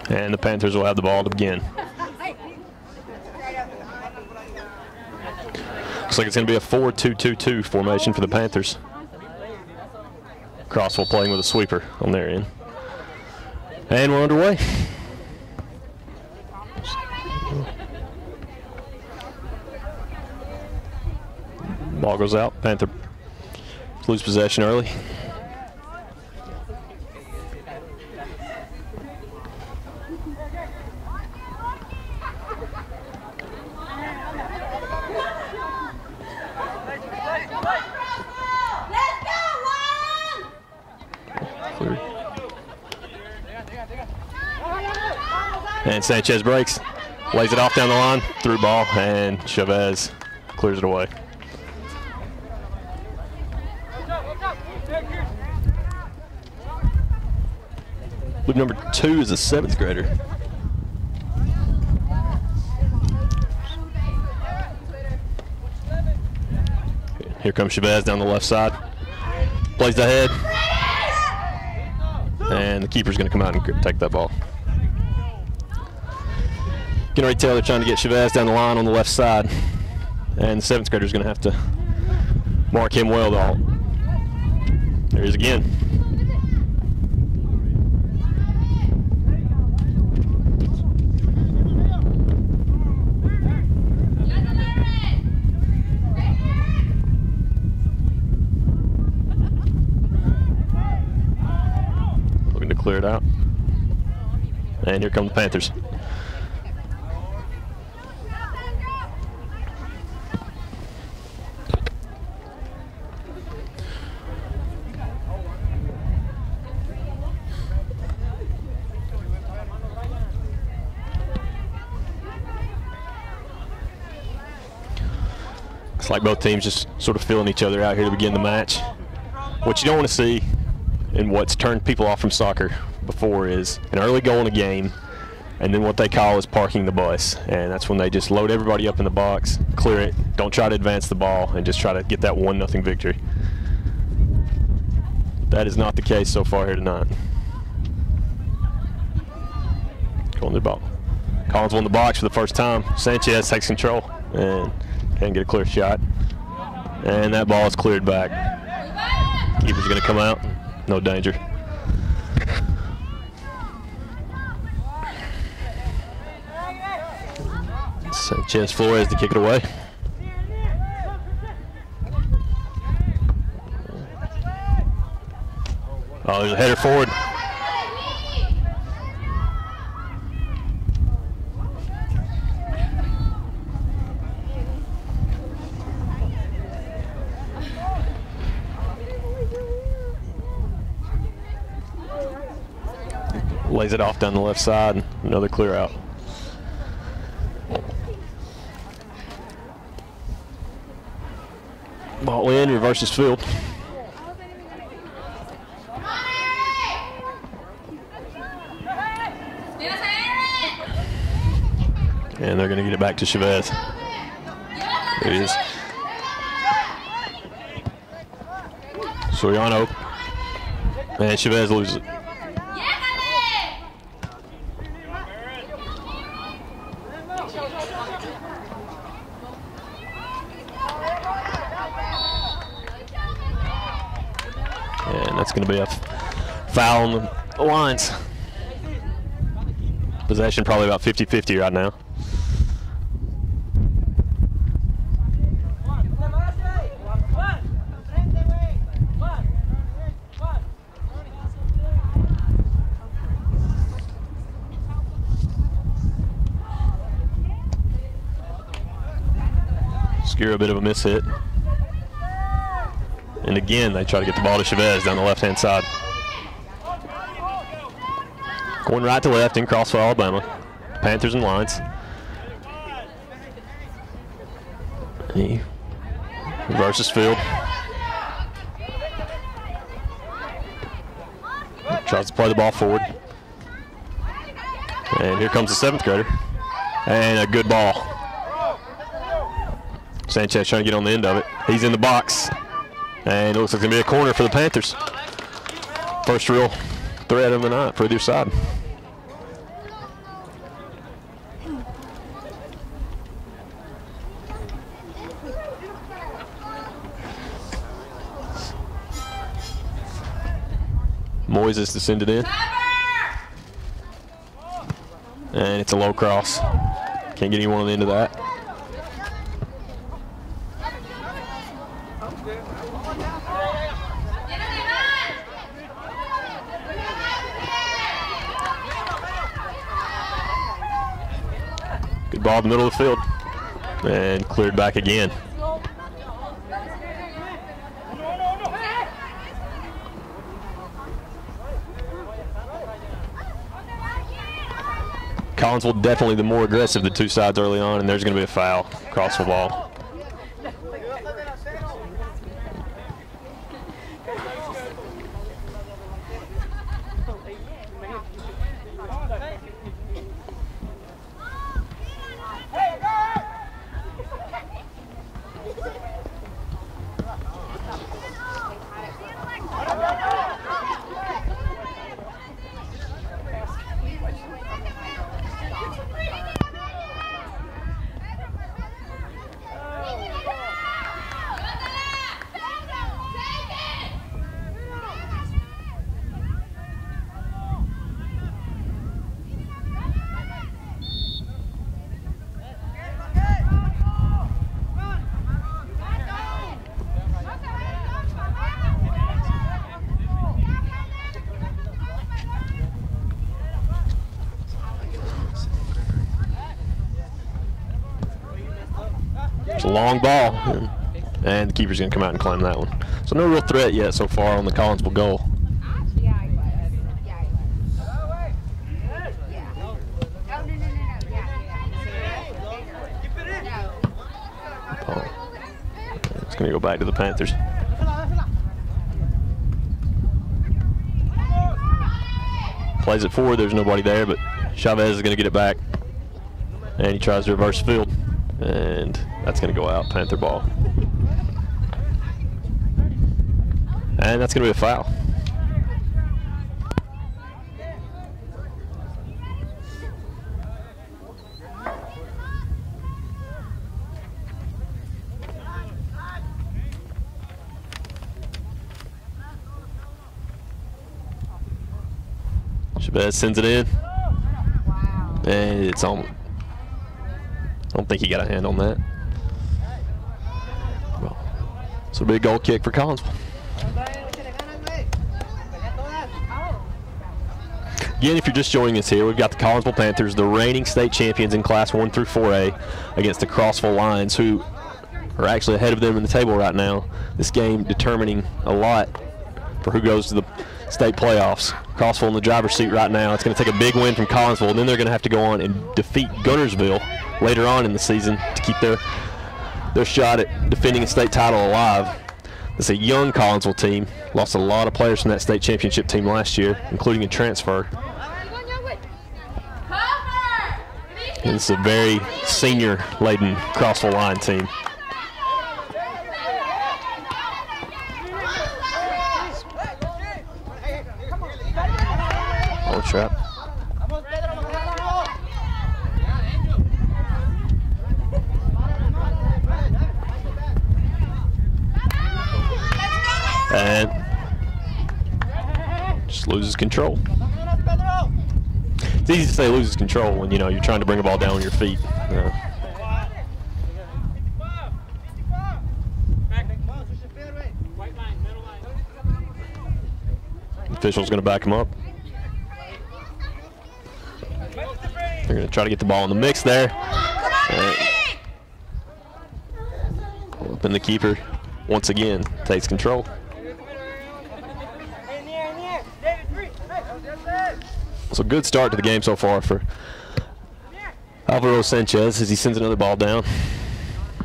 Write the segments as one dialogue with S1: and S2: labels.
S1: And the Panthers will have the ball to begin. Looks like it's going to be a 4-2-2-2 formation for the Panthers. Crossville playing with a sweeper on their end. And we're underway. Ball goes out. Panther lose possession early. And Sanchez breaks, lays it off down the line, through ball, and Chavez clears it away. Loop number 2 is a 7th grader. Here comes Chavez down the left side. Plays ahead. And the keeper's going to come out and take that ball. You can already tell they're trying to get Chavez down the line on the left side. And the 7th grader's going to have to mark him well, though. There he is again. Looking to clear it out. And here come the Panthers. It's like both teams just sort of feeling each other out here to begin the match. What you don't want to see, and what's turned people off from soccer before, is an early goal in a game, and then what they call is parking the bus. And that's when they just load everybody up in the box, clear it, don't try to advance the ball, and just try to get that 1-0 victory. That is not the case so far here tonight. Going to the ball. Collins won the box for the first time. Sanchez takes control and can't get a clear shot. And that ball is cleared back. Keeper's going to come out. No danger. Sanchez Flores to kick it away. Oh, there's a header forward. Lays it off down the left side. Another clear out. Ball in, reverses field. And they're going to get it back to Chavez. There it is. Soriano. And Chavez loses it. And that's going to be a foul on the Lions. Possession probably about 50-50 right now. Scare a bit of a miss hit. And again, they try to get the ball to Chavez down the left-hand side. Going right to left in Crossville, Alabama. Panthers and Lions. He reverses field. Tries to play the ball forward. And here comes the 7th grader. And a good ball. Sanchez trying to get on the end of it. He's in the box. And it looks like it's going to be a corner for the Panthers. First real threat of the night for either side. Moises to send it in. And it's a low cross. Can't get anyone on the end of that. Good ball in the middle of the field. And cleared back again. Collinsville definitely the more aggressive, the two sides early on, and there's going to be a foul. Crossville ball. It's a long ball, and the keeper's going to come out and claim that one. So no real threat yet so far on the Collinsville goal. It's going to go back to the Panthers. Plays it forward, there's nobody there, but Chavez is going to get it back. And he tries to reverse field. And that's going to go out, Panther ball. And that's going to be a foul. Chavez sends it in. And it's almost. I don't think he got a hand on that. Well, so it'll be a goal kick for Collinsville. Again, if you're just joining us here, we've got the Collinsville Panthers, the reigning state champions in Class 1 through 4A, against the Crossville Lions, who are actually ahead of them in the table right now. This game determining a lot for who goes to the state playoffs. Crossville in the driver's seat right now. It's going to take a big win from Collinsville, and then they're going to have to go on and defeat Guntersville later on in the season to keep their shot at defending a state title alive. It's a young Collinsville team. Lost a lot of players from that state championship team last year, including a transfer. And it's a very senior-laden Crossville Lion team. Oh, trap. And just loses control. It's easy to say loses control when, you know, you're trying to bring a ball down on your feet. The official's going to back him up. They're going to try to get the ball in the mix there. And the keeper, once again, takes control. So good start to the game so far for Alvaro Sanchez as he sends another ball down.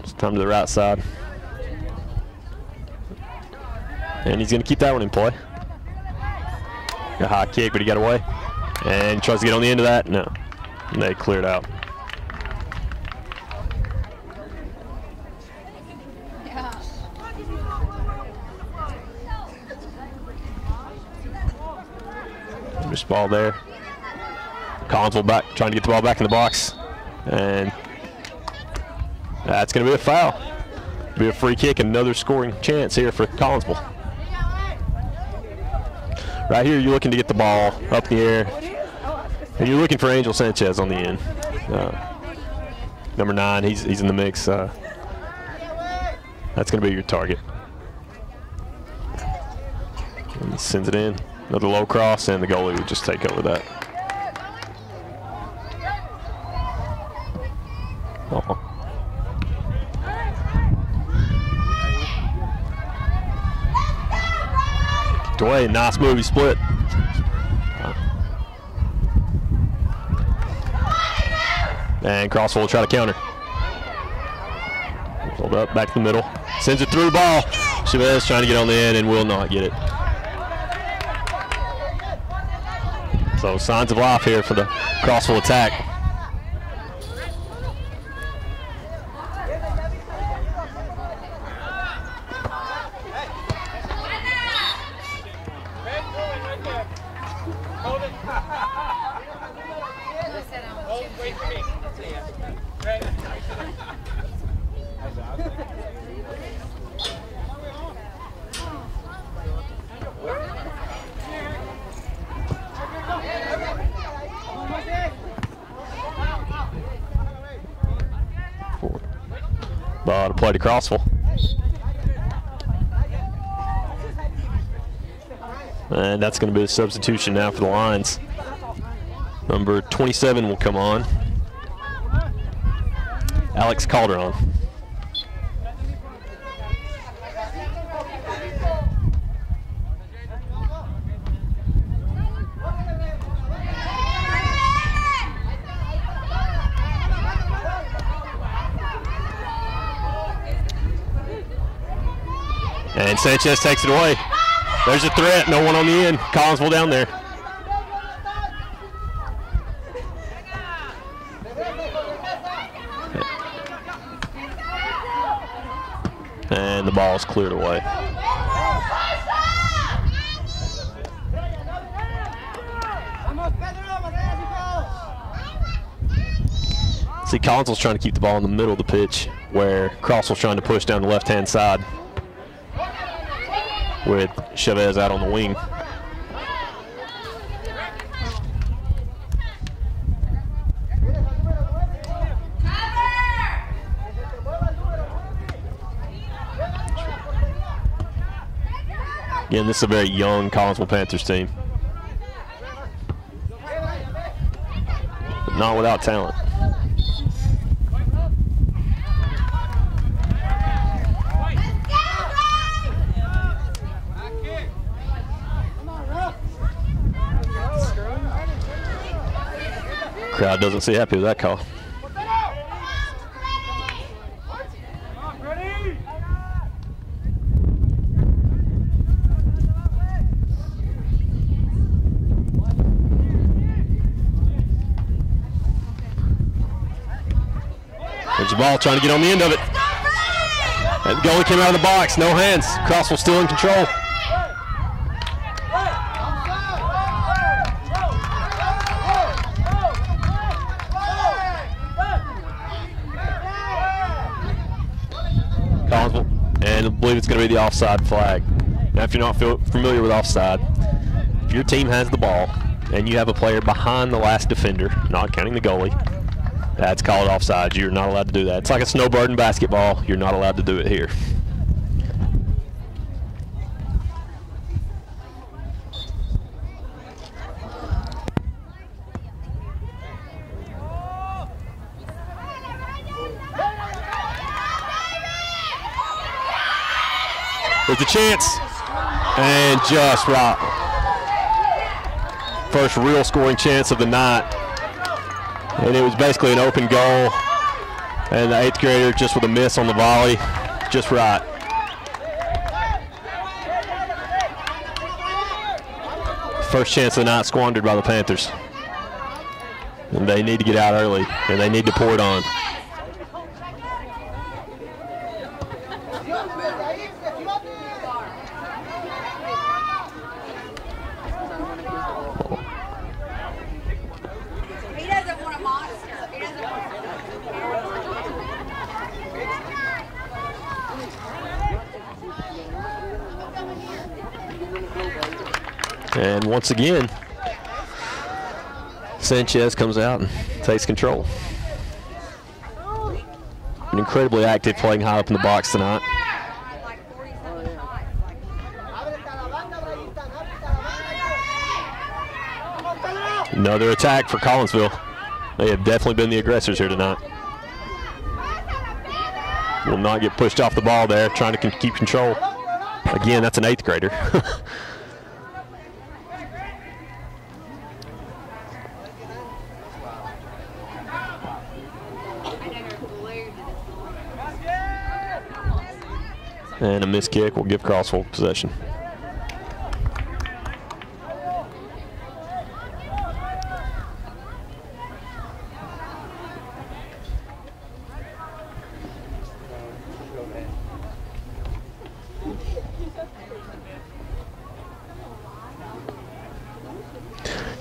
S1: It's time to the right side. And he's going to keep that one in play. A high kick, but he got away. And tries to get on the end of that. No. And they cleared out. This ball there. Collinsville back, trying to get the ball back in the box. And that's going to be a foul. Be a free kick, another scoring chance here for Collinsville. Right here, you're looking to get the ball up in the air, and you're looking for Angel Sanchez on the end. Number 9, he's in the mix. That's going to be your target. And he sends it in. Another low cross, and the goalie would just take over that. Away, nice move, he split. And Crossville will try to counter. Hold up, back to the middle. Sends it through the ball. Chavez trying to get on the end and will not get it. So signs of life here for the Crossville attack. Ball to play to Crossville. And that's going to be a substitution now for the Lions. Number 27 will come on. Alex Calderon. And Sanchez takes it away. There's a threat, no one on the end. Collinsville down there. And the ball is cleared away. See, Collinsville's trying to keep the ball in the middle of the pitch, where Crossville's trying to push down the left-hand side with Chavez out on the wing. Again, this is a very young Collinsville Panthers team, but not without talent. Crowd doesn't seem happy with that call. There's the ball, trying to get on the end of it. That goalie came out of the box, no hands. Crossville still in control. And I believe it's going to be the offside flag. Now, if you're not familiar with offside, if your team has the ball and you have a player behind the last defender, not counting the goalie, that's called offside. You're not allowed to do that. It's like a snowbird in basketball. You're not allowed to do it here. There's a chance, and just right. First real scoring chance of the night, and it was basically an open goal, and the 8th grader just with a miss on the volley, just right. First chance of the night squandered by the Panthers, and they need to get out early, and they need to pour it on. And once again, Sanchez comes out and takes control. An incredibly active, playing high up in the box tonight. Another attack for Collinsville. They have definitely been the aggressors here tonight. Will not get pushed off the ball there, trying to keep control. Again, that's an 8th grader. And a missed kick will give Crossville possession.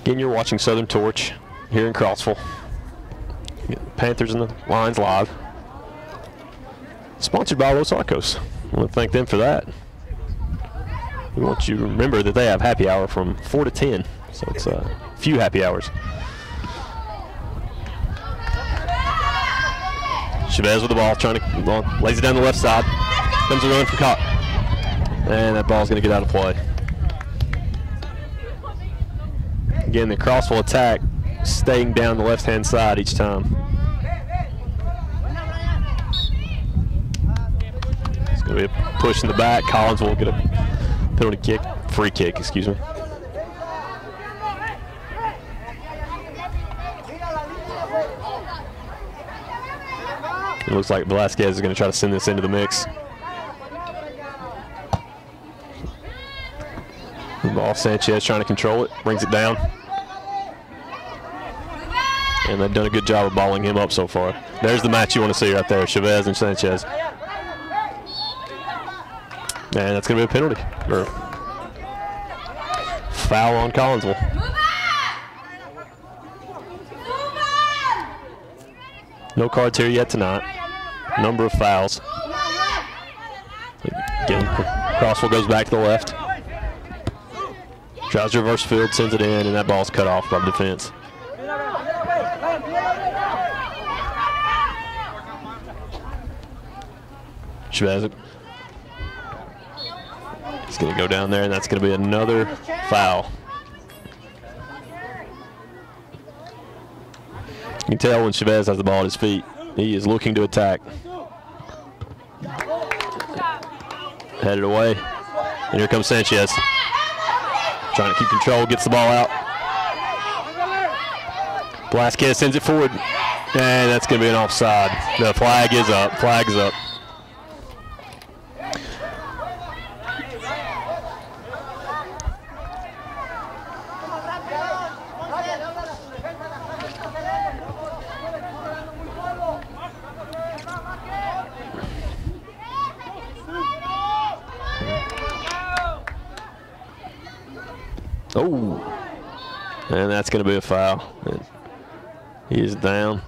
S1: Again, you're watching Southern Torch here in Crossville. Panthers and the Lions live. Sponsored by Los Arcos. I want to thank them for that. We want you to remember that they have happy hour from 4 to 10, so it's a few happy hours. Chavez with the ball, trying to lays it down the left side. Comes a run for Cott, and that ball's going to get out of play. Again, the Crossville attack staying down the left-hand side each time. It's going to be a push in the back. Collins will get a penalty kick, free kick, excuse me. It looks like Velasquez is going to try to send this into the mix. The ball, Sanchez trying to control it, brings it down. And they've done a good job of balling him up so far. There's the match you want to see right there, Chavez and Sanchez. And that's going to be a penalty, or foul on Collinsville. No cards here yet tonight. Number of fouls. Again, Crossville goes back to the left. Tries to reverse field, sends it in, and that ball's cut off by the defense. Chavez. He's going to go down there, and that's going to be another foul. You can tell when Chavez has the ball at his feet, he is looking to attack. Headed away, and here comes Sanchez. Trying to keep control, gets the ball out. Velasquez sends it forward, and that's going to be an offside. The flag is up. Flag is up. Oh, and that's going to be a foul. He is down.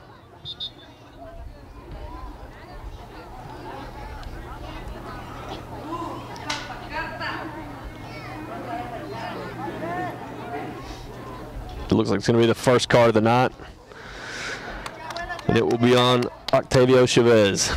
S1: It looks like it's going to be the first card of the night, and it will be on Octavio Chavez.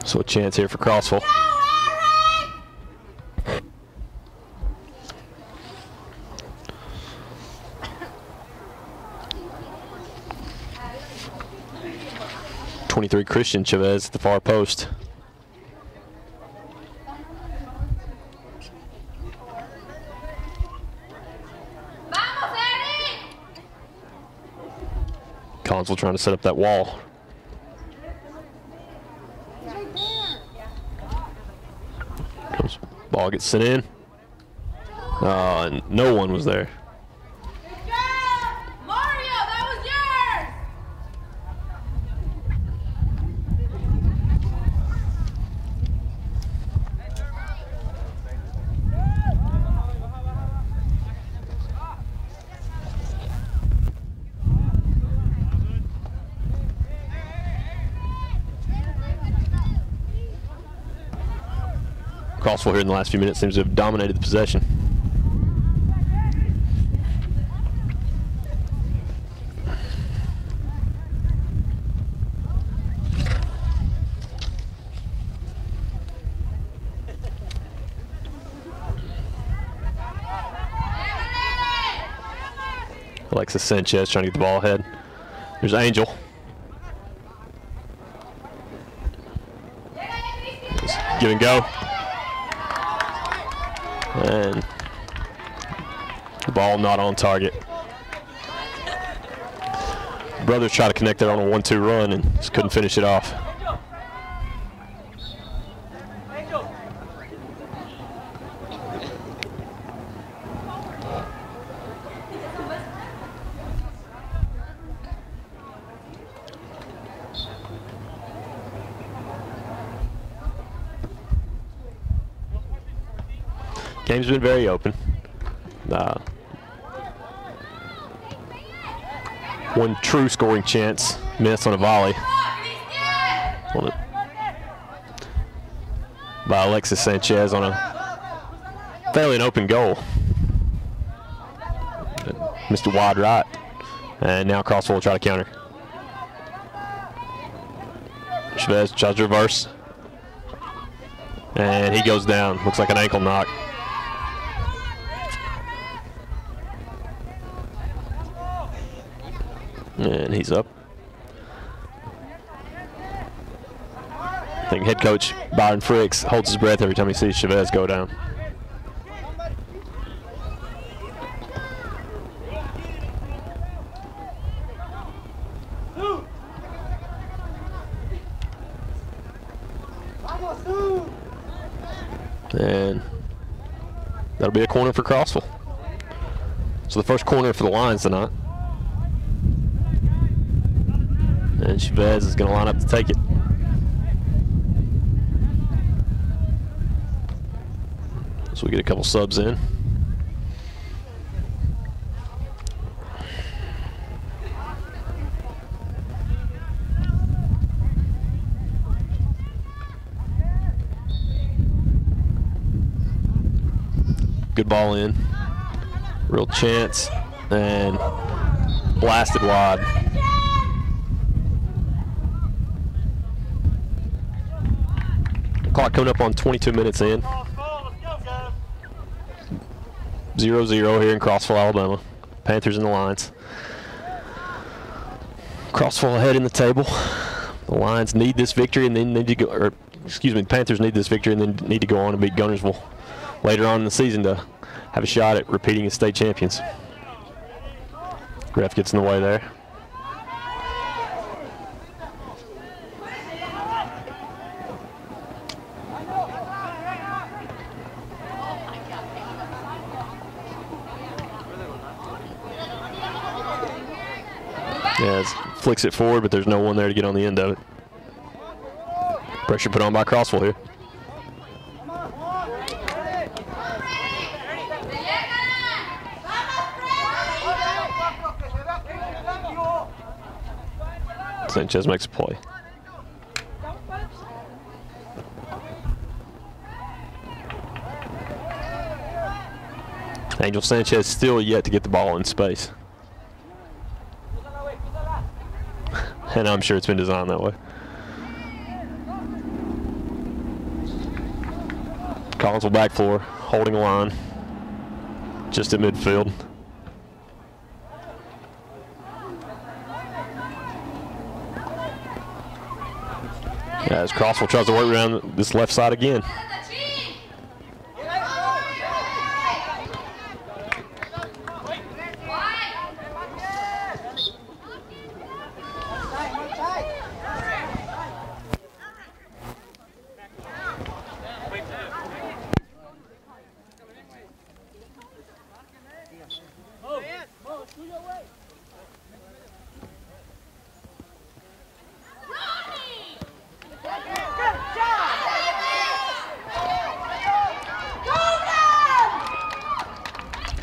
S1: So a chance here for Crossville. Christian Chavez at the far post. Collinsville trying to set up that wall. Ball gets sent in. And no one was there. Crossville here in the last few minutes seems to have dominated the possession. Alexis Sanchez trying to get the ball ahead. There's Angel. Just give and go. And the ball not on target. Brothers try to connect there on a 1-2 run and just couldn't finish it off. Game's been very open. One true scoring chance missed on a volley by Alexis Sanchez on a fairly an open goal. Mr. Wide right. And now Crossville will try to counter. Chavez tries to reverse. And he goes down. Looks like an ankle knock. And he's up. I think head coach Byron Fricks holds his breath every time he sees Chavez go down. And that'll be a corner for Crossville. So the first corner for the Lions tonight. And Chavez is going to line up to take it. So we get a couple subs in. Good ball in. Real chance. And blasted wide. Clock coming up on 22 minutes in. 0-0 here in Crossville, Alabama. Panthers and the Lions. Crossville ahead in the table. The Lions need this victory and then need to go, or excuse me, the Panthers need this victory and then need to go on and beat Gunnersville later on in the season to have a shot at repeating as state champions. Ref gets in the way there. Yeah, flicks it forward, but there's no one there to get on the end of it. Pressure put on by Crossville here. Sanchez makes a play. Angel Sanchez still yet to get the ball in space. And I'm sure it's been designed that way. Collinsville back floor, holding a line, just at midfield. As Crossville tries to work around this left side again.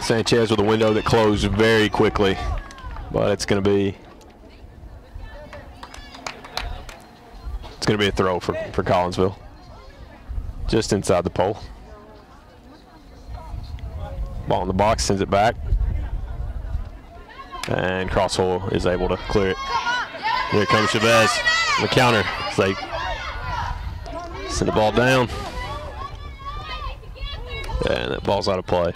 S1: Sanchez with a window that closed very quickly, but it's going to be a throw for Collinsville. Just inside the pole. Ball in the box, sends it back. And Crossville is able to clear it. Here comes Chavez. The counter. They send the ball down. And that ball's out of play.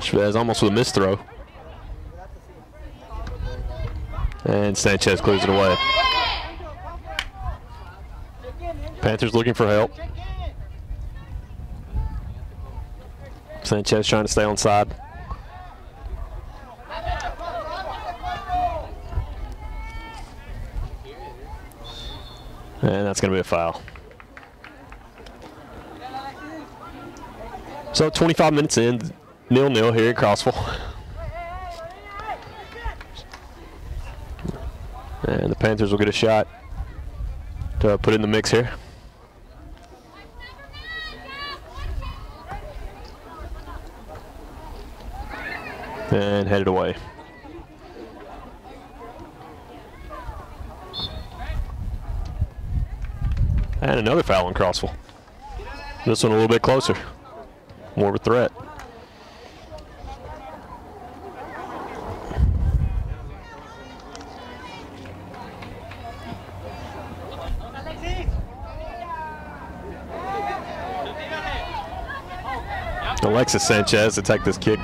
S1: Chavez almost with a missed throw. And Sanchez clears it away. Panthers looking for help. Sanchez trying to stay on side. And that's going to be a foul. So 25 minutes in, 0-0 here at Crossville. And the Panthers will get a shot to put in the mix here. And headed away. And another foul on Crossville. This one a little bit closer. More of a threat. Alexis Sanchez to take this kick.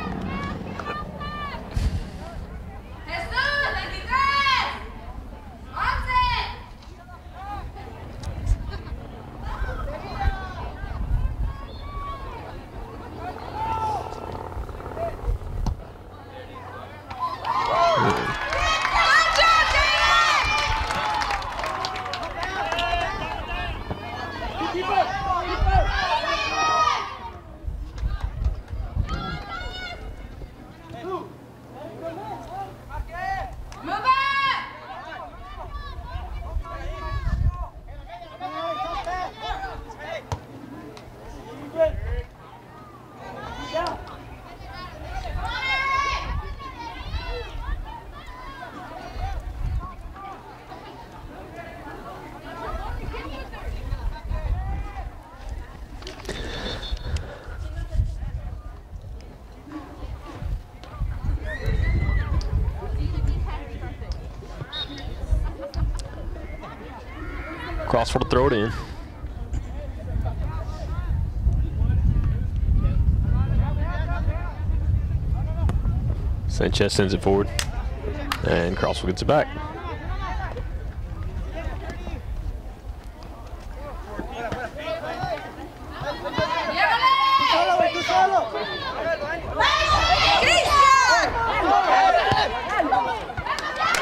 S1: Crossville to throw it in. Sanchez sends it forward, and Crossville gets it back.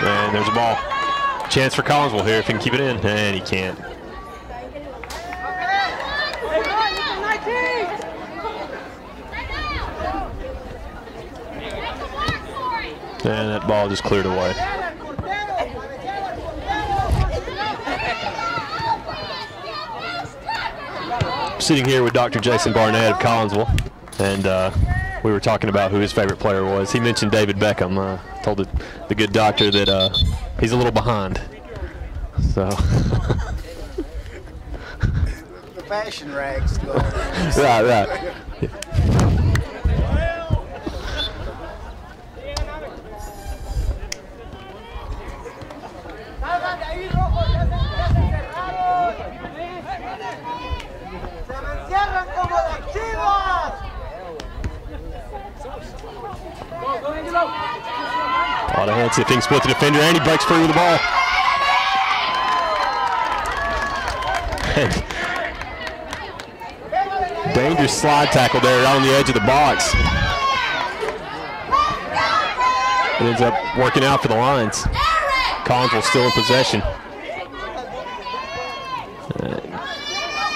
S1: And there's a ball. Chance for Collinsville here if he can keep it in, and he can't. And that ball just cleared away. Sitting here with Dr. Jason Barnett of Collinsville, and we were talking about who his favorite player was. He mentioned David Beckham. Told the good doctor that he's a little behind. So.
S2: The fashion rags going.
S1: Right. A lot of hands hitting, split the defender, and he breaks free with the ball. Dangerous slide tackle there on the edge of the box. It ends up working out for the Lions. Collinsville still in possession.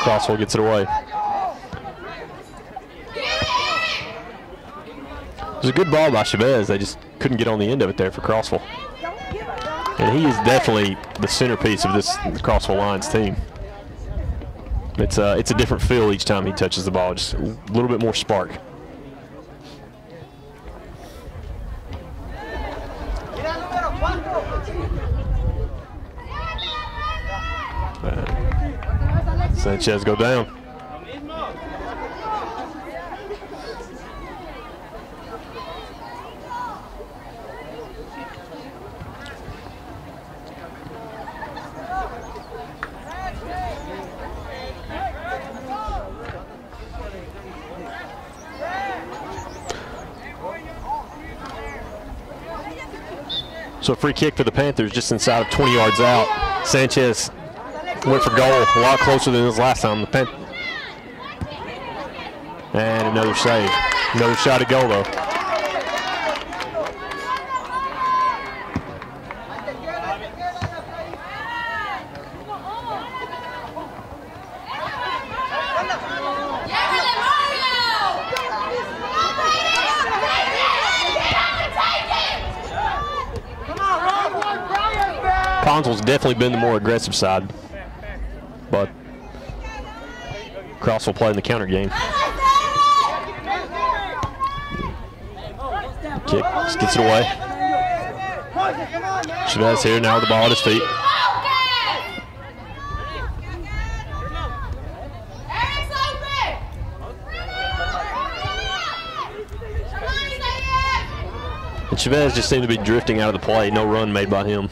S1: Crossville gets it away. It was a good ball by Chavez. They just couldn't get on the end of it there for Crossville. And he is definitely the centerpiece of this Crossville Lions team. It's a different feel each time he touches the ball, just a little bit more spark. Sanchez go down. So a free kick for the Panthers just inside of 20 yards out. Sanchez went for goal a lot closer than his last time. And another save. Another shot at goal though. Collinsville's definitely been the more aggressive side, but Crossville playing the counter game. Kick, just gets it away. Chavez here now with the ball at his feet. And Chavez just seemed to be drifting out of the play. No run made by him.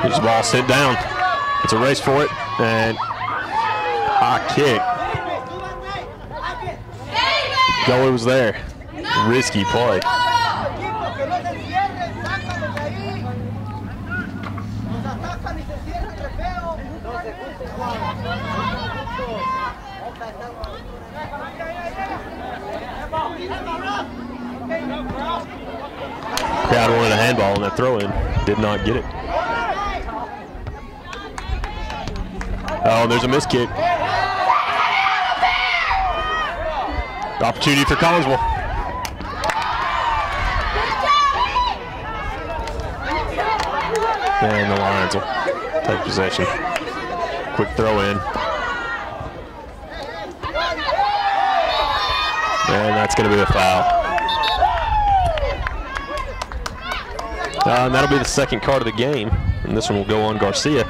S1: Here's the ball sent down. It's a race for it, and high kick. Goalie was there. Risky play. Crowd wanted a handball on that throw-in. Did not get it. Oh, there's a missed kick. Opportunity for Collinsville. And the Lions will take possession. Quick throw in. And that's going to be a foul. And that'll be the second card of the game. And this one will go on Garcia.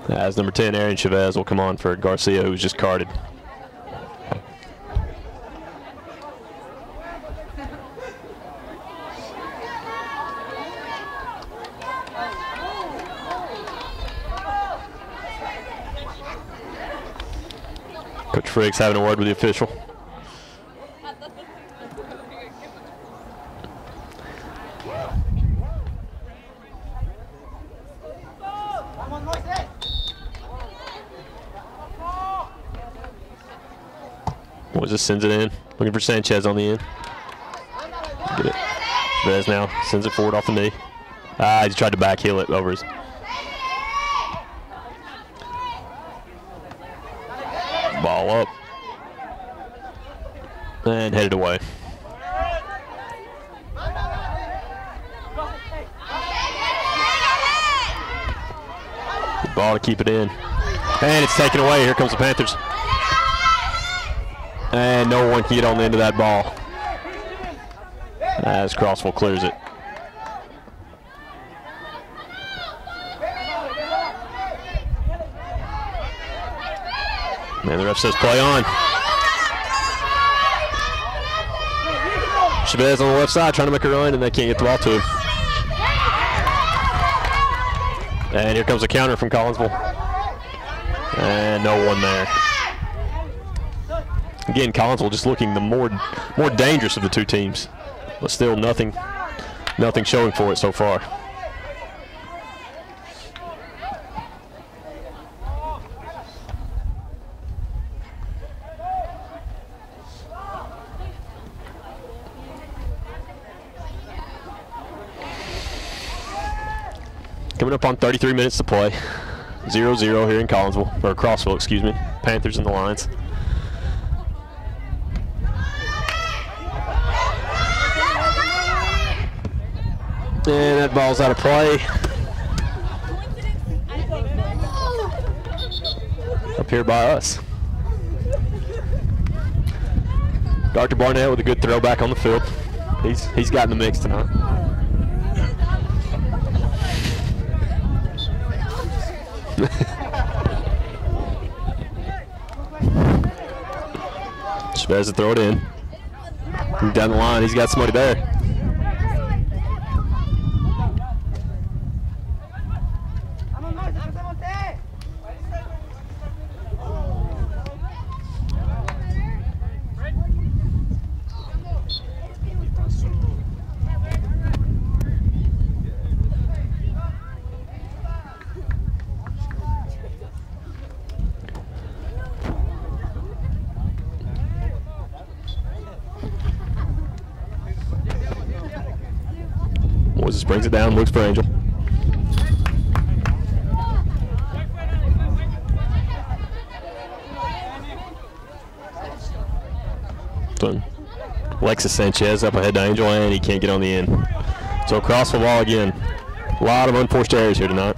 S1: As number 10, Aaron Chavez will come on for Garcia, who was just carded. Coach Friggs having a word with the official. Just sends it in. Looking for Sanchez on the end. Get it. Chavez now sends it forward off the knee. He tried to back heel it over his. Ball up. And headed away. Good ball to keep it in. And it's taken away. Here comes the Panthers. And no one can get on the end of that ball as Crossville clears it. And the ref says play on. Chavez on the left side trying to make a run, and they can't get the ball to him. And here comes a counter from Collinsville. And no one there. Again, Collinsville just looking the more dangerous of the two teams, but still nothing showing for it so far. Coming up on 33 minutes to play. 0-0 here in Collinsville, or Crossville, excuse me. Panthers and the Lions. And that ball's out of play. Up here by us. Dr. Barnett with a good throw back on the field. He's got in the mix tonight. Chavez to throw it in. Down the line, he's got somebody there. Moses brings it down, looks for Angel. Alexis Sanchez up ahead to Angel, and he can't get on the end. So Crossville ball again. A lot of unforced errors here tonight.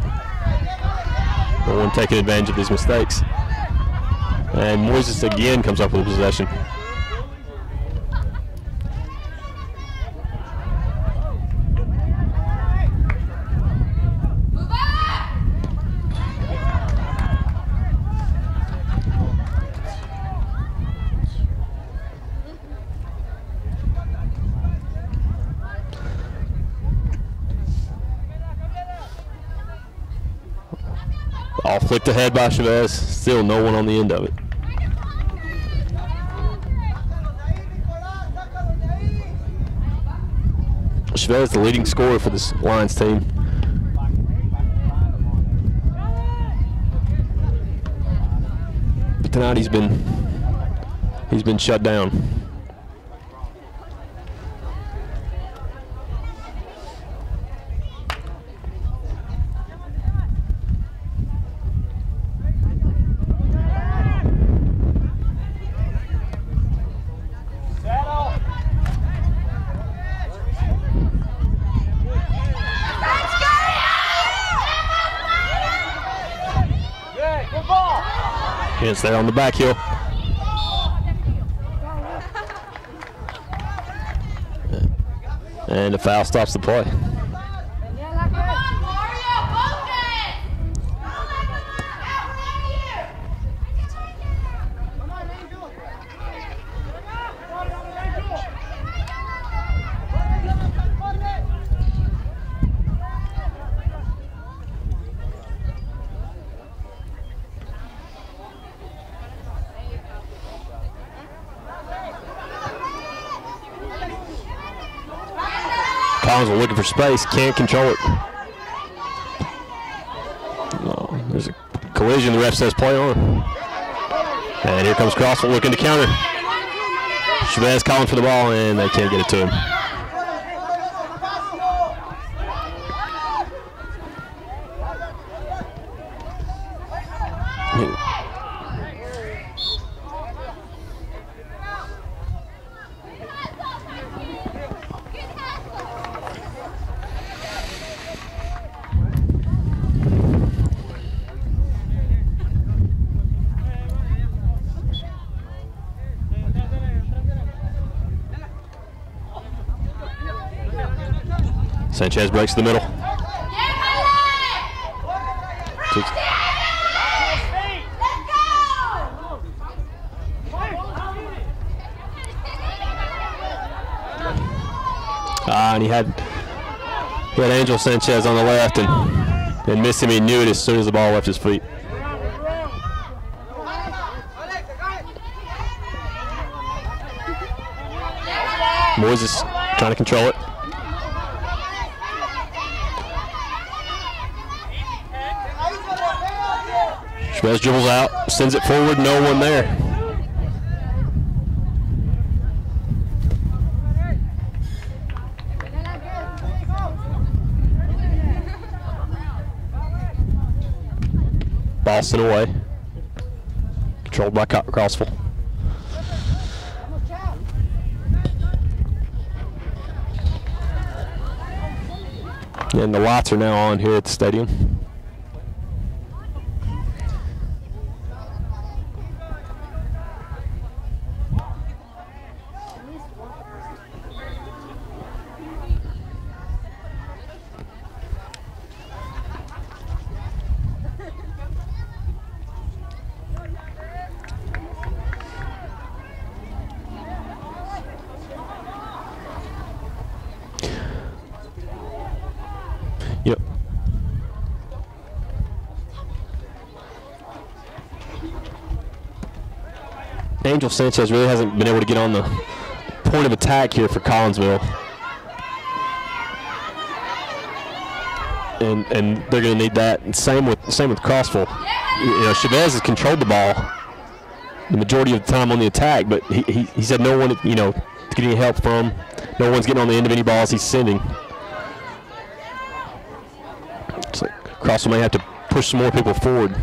S1: No one taking advantage of these mistakes. And Moises again comes up with a possession. All flicked ahead by Chavez. Still no one on the end of it. Chavez, the leading scorer for this Lions team. But tonight he's been shut down. It's there on the back heel. And the foul stops the play. Collinsville looking for space, can't control it. Oh, there's a collision, the ref says play on. And here comes Crossville looking to counter. Chavez calling for the ball, and they can't get it to him. Sanchez breaks the middle. And he had Angel Sanchez on the left and missed him. He knew it as soon as the ball left his feet. Moises trying to control it. Chavez dribbles out, sends it forward, no one there. Ball sent away. Controlled by Crossville. And the lights are now on here at the stadium. Yep. Angel Sanchez really hasn't been able to get on the point of attack here for Collinsville. And they're going to need that. And same with Crossville. You know, Chavez has controlled the ball the majority of the time on the attack, but he's had no one, you know, to get any help from. No one's getting on the end of any balls he's sending. It's like Crossville may have to push some more people forward.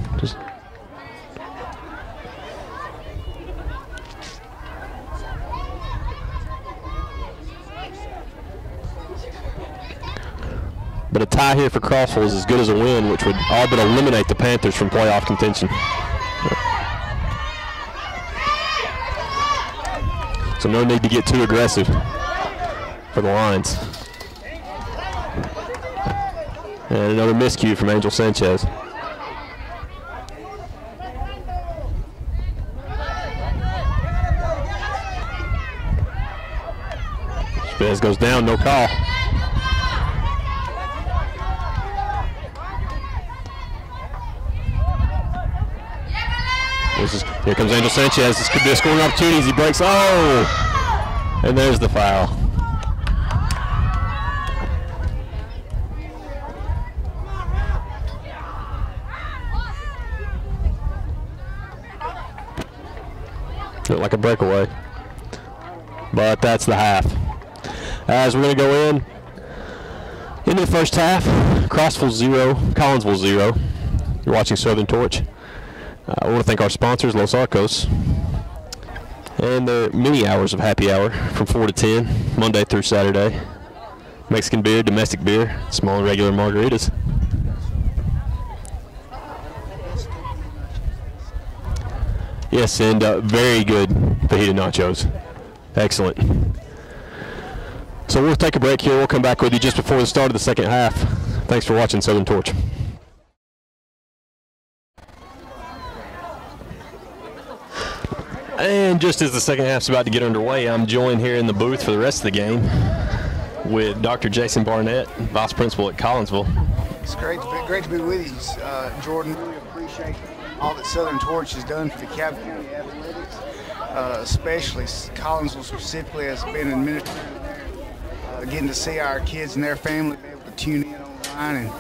S1: But a tie here for Crossville is as good as a win, which would all but eliminate the Panthers from playoff contention. So no need to get too aggressive for the Lions. And another miscue from Angel Sanchez. Spez goes down, no call. Here comes Angel Sanchez. This could be a scoring opportunity as he breaks. Oh! And there's the foul. Looked like a breakaway. But that's the half. As we're going to go into the first half, Crossville 0, Collinsville 0. You're watching Southern Torch. I want to thank our sponsors, Los Arcos, and their many hours of happy hour from 4 to 10, Monday through Saturday. Mexican beer, domestic beer, small and regular margaritas. Yes, and very good fajita nachos. Excellent. So we'll take a break here. We'll come back with you just before the start of the second half. Thanks for watching Southern Torch. And just as the second half's about to get underway, I'm joined here in the booth for the rest of the game with Dr. Jason Barnett, Vice Principal at Collinsville.
S2: It's great to be with you, Jordan. Really appreciate all that Southern Torch has done for the Cobb County athletics, especially Collinsville specifically as being an administrator there, getting to see our kids and their family be able to tune in online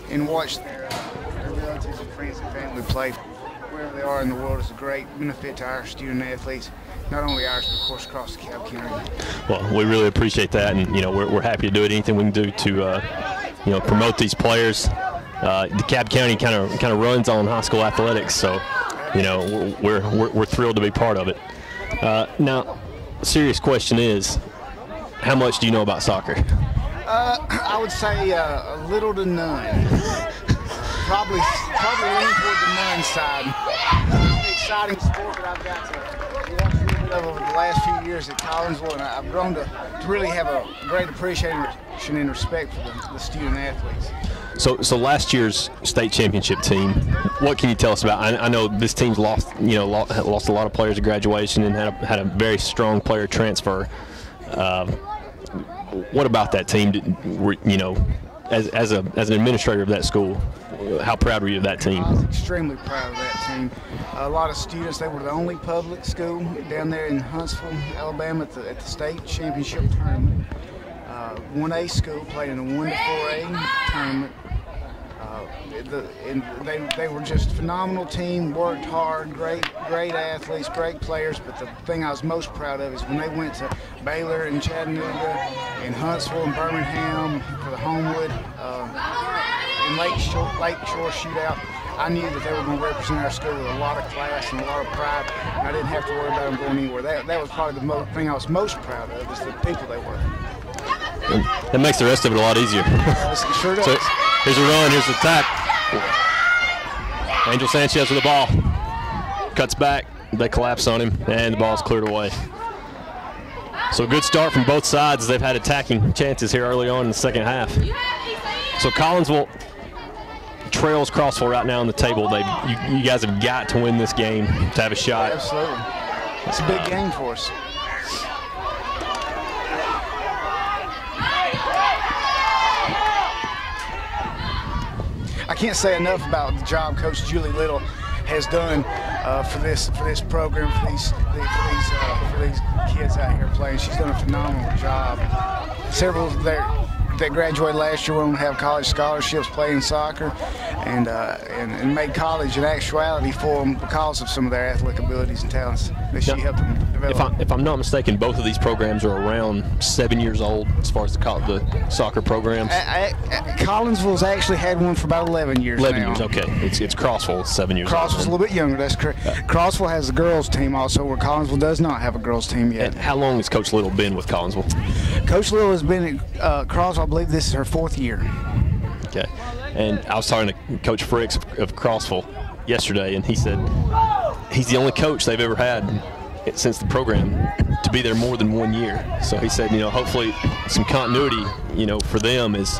S2: and watch their relatives and friends and family play. Wherever they are in the world is a great benefit to our student athletes, not only ours, but of course across the Cobb County.
S1: Well, we really appreciate that, and we're happy to do it. Anything we can do to promote these players. The Cobb County kind of runs on high school athletics, so we're thrilled to be part of it. Now, the serious question is, how much do you know about soccer?
S2: I would say a little to none. Probably lean toward the none side. It's an exciting sport that I've got to watch a little bit of over the last few years at Collinsville, and I've grown to really have a great appreciation and respect for the student athletes.
S1: So last year's state championship team, what can you tell us about? I know this team's lost a lot of players at graduation and had a very strong player transfer. What about that team? As an administrator of that school, how proud were you of that team?
S2: I was extremely proud of that team. A lot of students, they were the only public school down there in Huntsville, Alabama at the state championship tournament. 1A school played in a 1 to 4A tournament. They were just a phenomenal team, worked hard, great athletes, great players, but the thing I was most proud of is when they went to Baylor and Chattanooga and Huntsville and Birmingham for the Homewood and Lake Shore shootout. I knew that they were going to represent our school with a lot of class and a lot of pride, and I didn't have to worry about them going anywhere. That was probably the thing I was most proud of, is the people they were.
S1: That makes the rest of it a lot easier.
S2: Yes, it sure does.
S1: So here's a run, here's the attack. Angel Sanchez with the ball. Cuts back, they collapse on him, and the ball's cleared away. So a good start from both sides as they've had attacking chances here early on in the second half. So Collinsville trails Crossville right now on the table. You guys have got to win this game to have a shot.
S2: Absolutely. It's a big game for us. I can't say enough about the job Coach Julie Little has done for this program, for these kids out here playing. She's done a phenomenal job. Several that graduated last year won't have college scholarships playing soccer, and made college an actuality for them because of some of their athletic abilities and talents that she helped them develop.
S1: If I'm not mistaken, both of these programs are around 7 years old as far as the soccer programs.
S2: Collinsville's actually had one for about 11 years
S1: 11
S2: now.
S1: years, okay. It's Crossville, 7 years
S2: Crossville's
S1: old.
S2: a little bit younger, that's correct. Crossville has a girls' team also, where Collinsville does not have a girls' team yet.
S1: And how long has Coach Little been with Collinsville?
S2: Coach Little has been at Crossville, I believe this is her 4th year.
S1: Okay. And I was talking to Coach Fricks of Crossville yesterday, and he said he's the only coach they've ever had since the program to be there more than 1 year. So he said, hopefully some continuity, for them is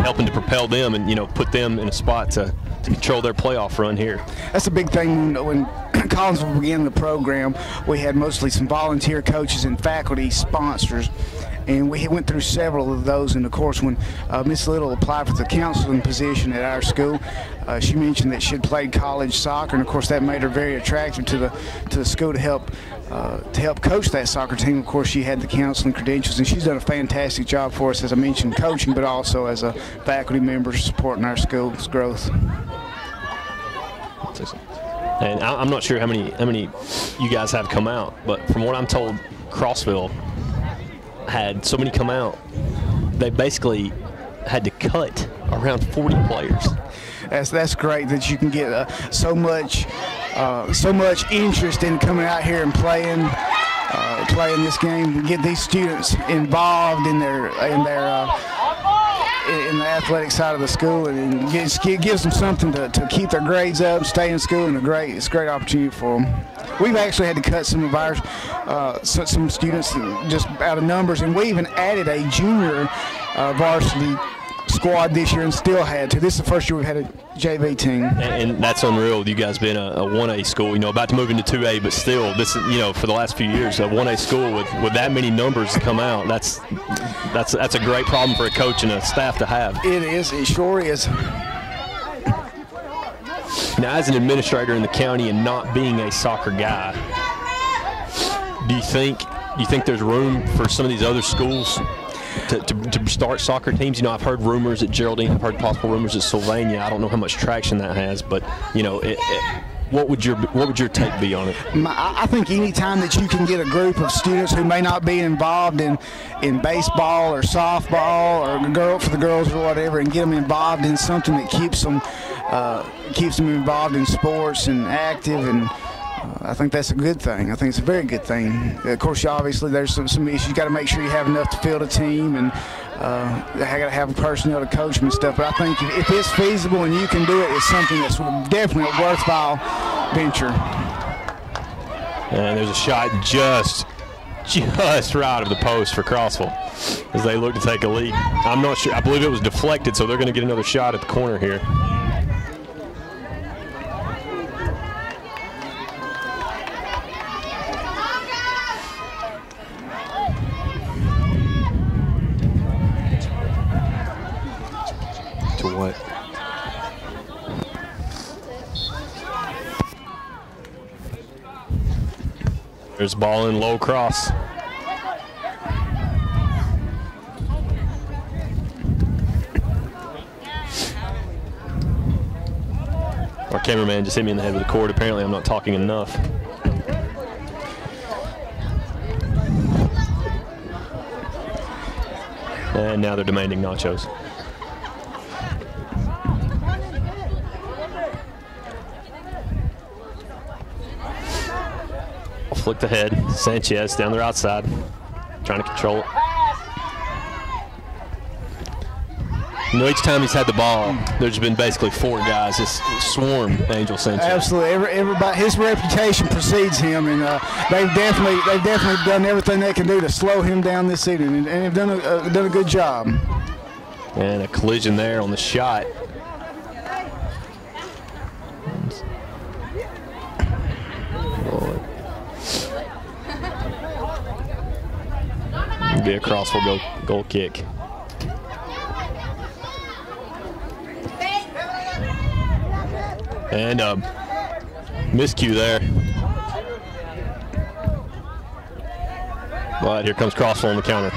S1: helping to propel them and, put them in a spot to control their playoff run here.
S2: That's a big thing. When Collinsville began the program, we had mostly some volunteer coaches and faculty sponsors, and we went through several of those. And of course, when Miss Little applied for the counseling position at our school, she mentioned that she had played college soccer, and of course that made her very attractive to the school to help coach that soccer team. Of course, she had the counseling credentials, and she's done a fantastic job for us, as I mentioned, coaching, but also as a faculty member supporting our school's growth.
S1: And I'm not sure how many you guys have come out, but from what I'm told, Crossville had so many come out, they basically had to cut around 40 players.
S2: That's great that you can get so much interest in coming out here and playing this game. Get these students involved in the athletic side of the school, and it gives them something to keep their grades up, stay in school, and it's a great opportunity for them. We've actually had to cut some of ours, some students just out of numbers, and we even added a junior varsity squad this year and still had to. This is the first year we've had a JV team.
S1: And that's unreal with you guys being a 1A school, about to move into 2A, but still, this is, for the last few years, a 1A school with that many numbers to come out, that's a great problem for a coach and a staff to have.
S2: It is. It sure is.
S1: Now, as an administrator in the county and not being a soccer guy, do you think there's room for some of these other schools to start soccer teams? I've heard rumors at Geraldine. I've heard possible rumors at Sylvania. I don't know how much traction that has, but what would your take be on it?
S2: I think any time that you can get a group of students who may not be involved in baseball or softball or for the girls or whatever, and get them involved in something that keeps them involved in sports and active, and I think that's a good thing. I think it's a very good thing. Of course, obviously there's some issues. You got to make sure you have enough to field a team, and I got to have personnel to coach them and stuff. But I think if it's feasible and you can do it, it's something that's definitely a worthwhile venture.
S1: And there's a shot just right of the post for Crossville as they look to take a lead. I'm not sure. I believe it was deflected, so they're going to get another shot at the corner here. To what? There's ball in low cross. Our cameraman just hit me in the head with a cord. Apparently I'm not talking enough. And now they're demanding nachos. flicked ahead. Sanchez down their outside, trying to control it. You know, each time he's had the ball, there's been basically 4 guys just swarmed Angel Sanchez.
S2: Absolutely, everybody. His reputation precedes him, and they've definitely done everything they can do to slow him down this season, and have done a good job.
S1: And a collision there on the shot. It'll be a Crossville goal kick. And miscue there. But here comes Crossville on the counter.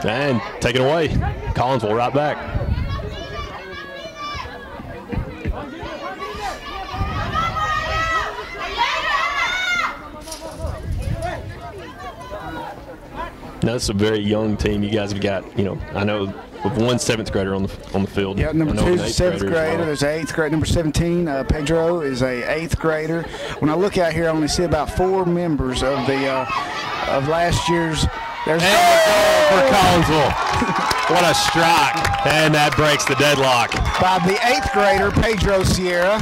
S1: And taken away. Collinsville right back. Now, this is a very young team. You guys have got, you know, I know with 1 7th grader on the field.
S2: Yeah, number 2 is a 7th grader. Well. There's an 8th grader. Number 17, Pedro, is a 8th grader. When I look out here, I only see about 4 members of the of last year's. There's
S1: a goal for Collinsville. What a strike. And that breaks the deadlock.
S2: By the 8th grader, Pedro Sierra.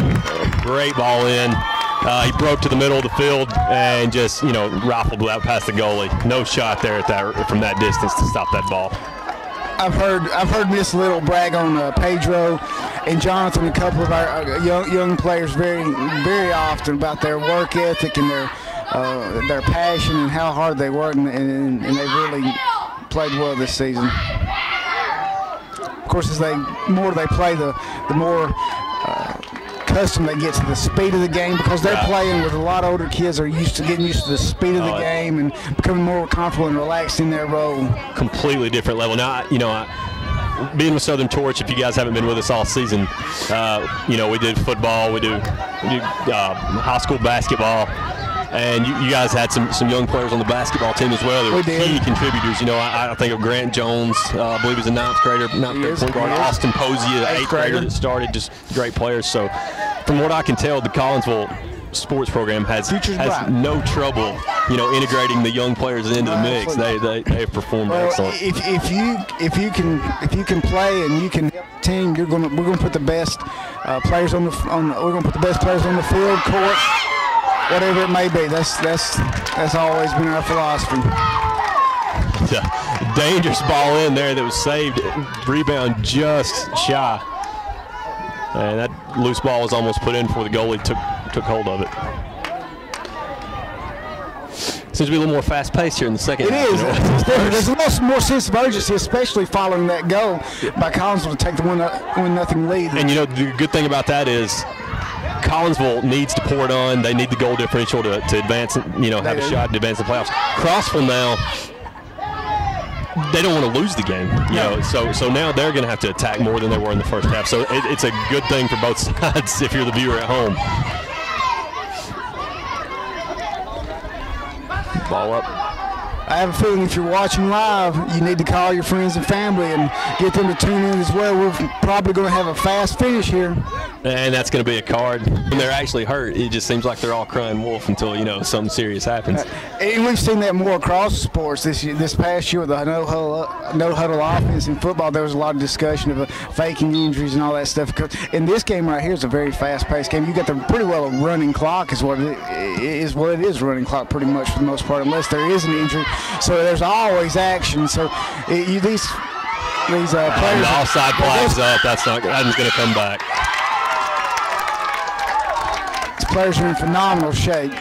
S1: Great ball in. He broke to the middle of the field and just, you know, rifled out past the goalie. No shot there from that distance to stop that ball.
S2: I've heard Miss Little brag on Pedro and Jonathan, a couple of our young players, very often about their work ethic and their passion and how hard they work, and they really played well this season. Of course, as the more they play, the more accustomed they get to the speed of the game, because they're playing with a lot of older kids are getting used to the speed of the game and becoming more comfortable and relaxed in their role.
S1: Completely different level. Now, you know, being with Southern Torch, if you guys haven't been with us all season, you know, we did football, we do high school basketball, and you guys had some young players on the basketball team as well. They were key contributors. You know, I think of Grant Jones, I believe he's a 9th grader point guard. Austin Posey, the 8th grader that started, just great players. So from what I can tell, the Collinsville sports program has no trouble, you know, integrating the young players into the mix. They have performed excellent.
S2: If you can play and you can help the team, we're gonna put the best players on the field, court, whatever it may be. That's always been our philosophy.
S1: Dangerous ball in there that was saved. Rebound just shy. And that loose ball was almost put in before the goalie took hold of it. Seems to be a little more fast-paced here in the second half.
S2: It is. There's a little more sense of urgency, especially following that goal by Collinsville to take the 1-0 lead.
S1: And, you know, the good thing about that is Collinsville needs to pour it on. They need the goal differential to advance, you know, have a shot to advance the playoffs. Crossville now, they don't want to lose the game, you know, so now they're going to have to attack more than they were in the first half. So it's a good thing for both sides if you're the viewer at home. Ball up.
S2: I have a feeling if you're watching live, you need to call your friends and family and get them to tune in as well. We're probably going to have a fast finish here.
S1: And that's going to be a card. When they're actually hurt, it just seems like they're all crying wolf until, you know, something serious happens.
S2: And we've seen that more across sports this past year with the no-huddle offense in football. There was a lot of discussion of faking injuries and all that stuff. In this game right here is a very fast-paced game. You got pretty well a running clock is what it is, running clock pretty much for the most part, unless there is an injury. So there's always action. So these players.
S1: The offside flags up. That's going to come back.
S2: Players are in phenomenal shape.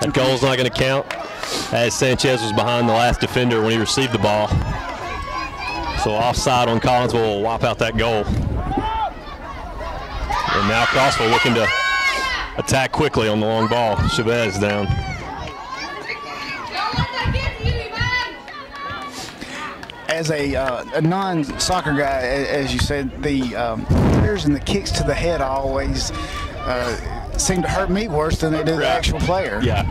S1: That goal's not going to count, as Sanchez was behind the last defender when he received the ball. So offside on Collinsville will wipe out that goal. And now Crossville looking to attack quickly on the long ball. Chavez down.
S2: As a non-soccer guy, as you said, the players and the kicks to the head always seem to hurt me worse than they do the actual player.
S1: Yeah.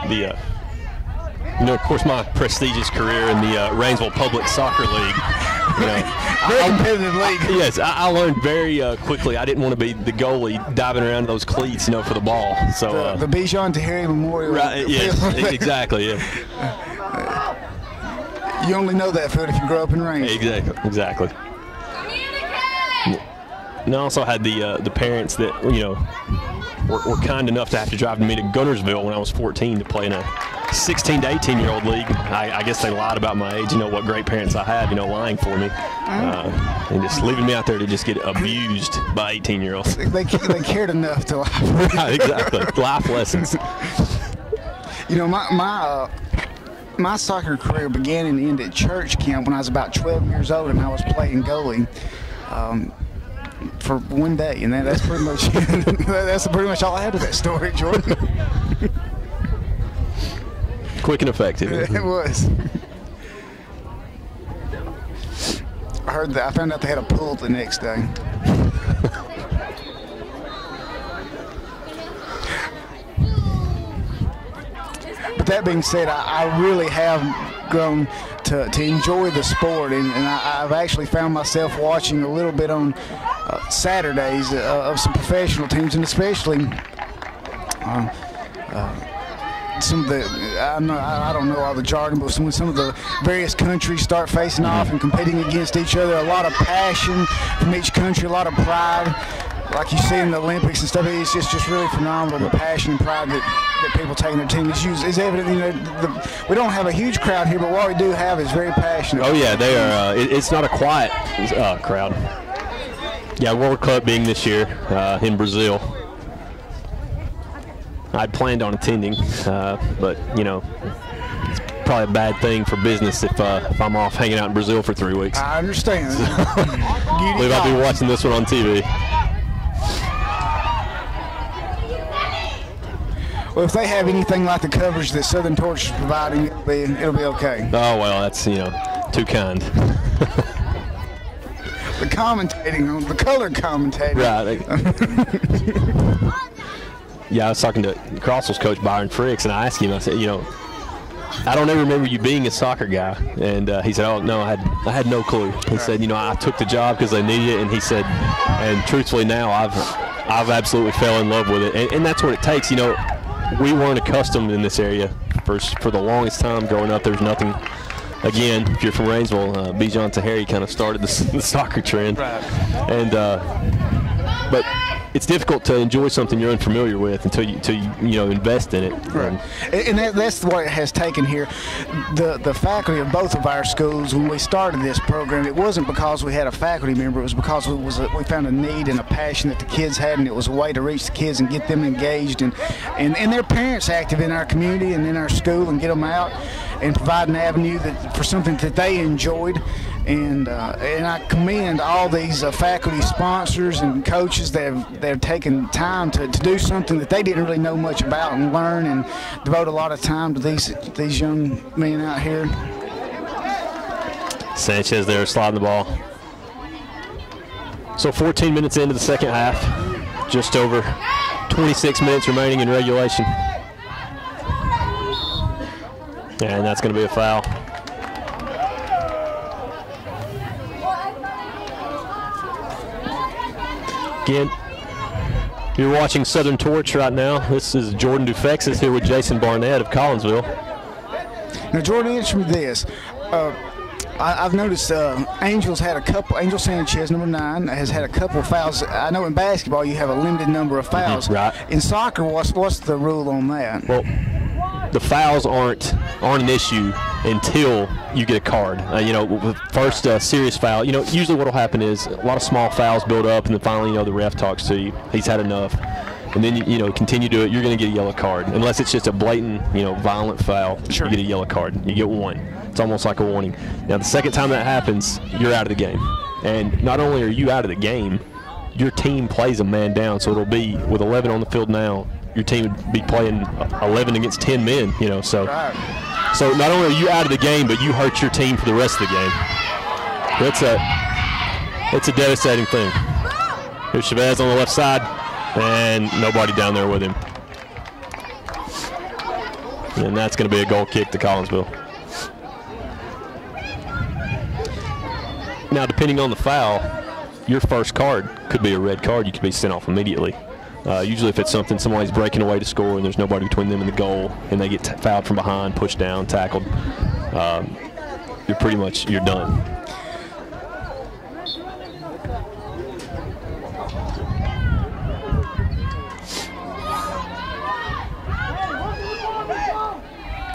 S1: You know, of course, my prestigious career in the Rainsville Public Soccer League You know,
S2: very competitive league.
S1: Yes, I learned very quickly. I didn't want to be the goalie diving around those cleats, you know, for the ball. So
S2: the Bijan Tahiri Memorial.
S1: Right. Yes. Exactly. Yeah.
S2: You only know that field if you grow up in range.
S1: Exactly. And I also had the parents that, you know, were kind enough to have to drive me to Gunnersville when I was 14 to play in a 16 to 18-year-old league. I guess they lied about my age. You know what great parents I had, you know, lying for me, and just leaving me out there to just get abused by 18-year-olds.
S2: They cared enough to lie.
S1: Right, exactly. Life lessons.
S2: You know, my soccer career began and ended at church camp when I was about 12 years old, and I was playing goalie for one day, and that's pretty much that's pretty much all I had to that story, Jordan.
S1: Quick and effective.
S2: It was. I found out they had a pool the next day. But that being said, I really have grown to enjoy the sport, and I've actually found myself watching a little bit on Saturdays of some professional teams, and especially some of the, I don't know all the jargon, but when some of the various countries start facing off and competing against each other, a lot of passion from each country, a lot of pride, like you see in the Olympics and stuff. It's just really phenomenal, the passion and pride that people take in their team is evident. You know, we don't have a huge crowd here, but what we do have is very passionate.
S1: Oh yeah, they are. It's not a quiet crowd. Yeah, World Cup being this year in Brazil. I'd planned on attending, but you know, it's probably a bad thing for business if I'm off hanging out in Brazil for 3 weeks.
S2: I understand.
S1: I believe I'll be watching this one on TV.
S2: Well, if they have anything like the coverage that Southern Torch is providing, it'll be okay.
S1: Oh well, that's, you know, too kind.
S2: The commentating, the color commentating.
S1: Right. Yeah, I was talking to Crossville's coach Byron Fricks, and I asked him, I said, you know, I don't ever remember you being a soccer guy. And he said, oh, no, I had no clue. He said, you know, I took the job because they needed it. And he said, and truthfully now I've absolutely fell in love with it. And that's what it takes. You know, we weren't accustomed in this area for the longest time growing up. There's nothing. Again, if you're from Rainsville, Bijan Tahiri kind of started the soccer trend.
S2: Right.
S1: And but it's difficult to enjoy something you're unfamiliar with until you invest in it.
S2: Right. And that's what it has taken here. The faculty of both of our schools, when we started this program, it wasn't because we had a faculty member. It was because we found a need and a passion that the kids had, and it was a way to reach the kids and get them engaged and their parents active in our community and in our school, and get them out and provide an avenue for something that they enjoyed. And I commend all these faculty sponsors and coaches that have taken time to do something that they didn't really know much about, and learn and devote a lot of time to these young men out here.
S1: Sanchez there sliding the ball. So 14 minutes into the second half, just over 26 minutes remaining in regulation. And that's going to be a foul. Again, you're watching Southern Torch right now. This is Jordan Dufexis here with Jason Barnett of Collinsville.
S2: Now, Jordan, answer me this. I've noticed Angel Sanchez, number 9, has had a couple fouls. I know in basketball you have a limited number of fouls.
S1: Right.
S2: In soccer, what's the rule on that?
S1: Well, the fouls aren't an issue until you get a card. With first serious foul, usually what will happen is a lot of small fouls build up, and then finally, the ref talks to you. He's had enough. And then, continue to do it, you're going to get a yellow card. Unless it's just a blatant, violent foul,
S2: sure,
S1: you get a yellow card. You get one. It's almost like a warning. Now, the second time that happens, you're out of the game. And not only are you out of the game, your team plays a man down. So it'll be, with 11 on the field now, your team would be playing 11 against 10 men, So not only are you out of the game, but you hurt your team for the rest of the game. It's a devastating thing. Here's Chavez on the left side, and nobody down there with him. And that's going to be a goal kick to Collinsville. Now, depending on the foul, your first card could be a red card. You could be sent off immediately. Usually if it's something somebody's breaking away to score and there's nobody between them and the goal and they get fouled from behind, pushed down, tackled, you're done.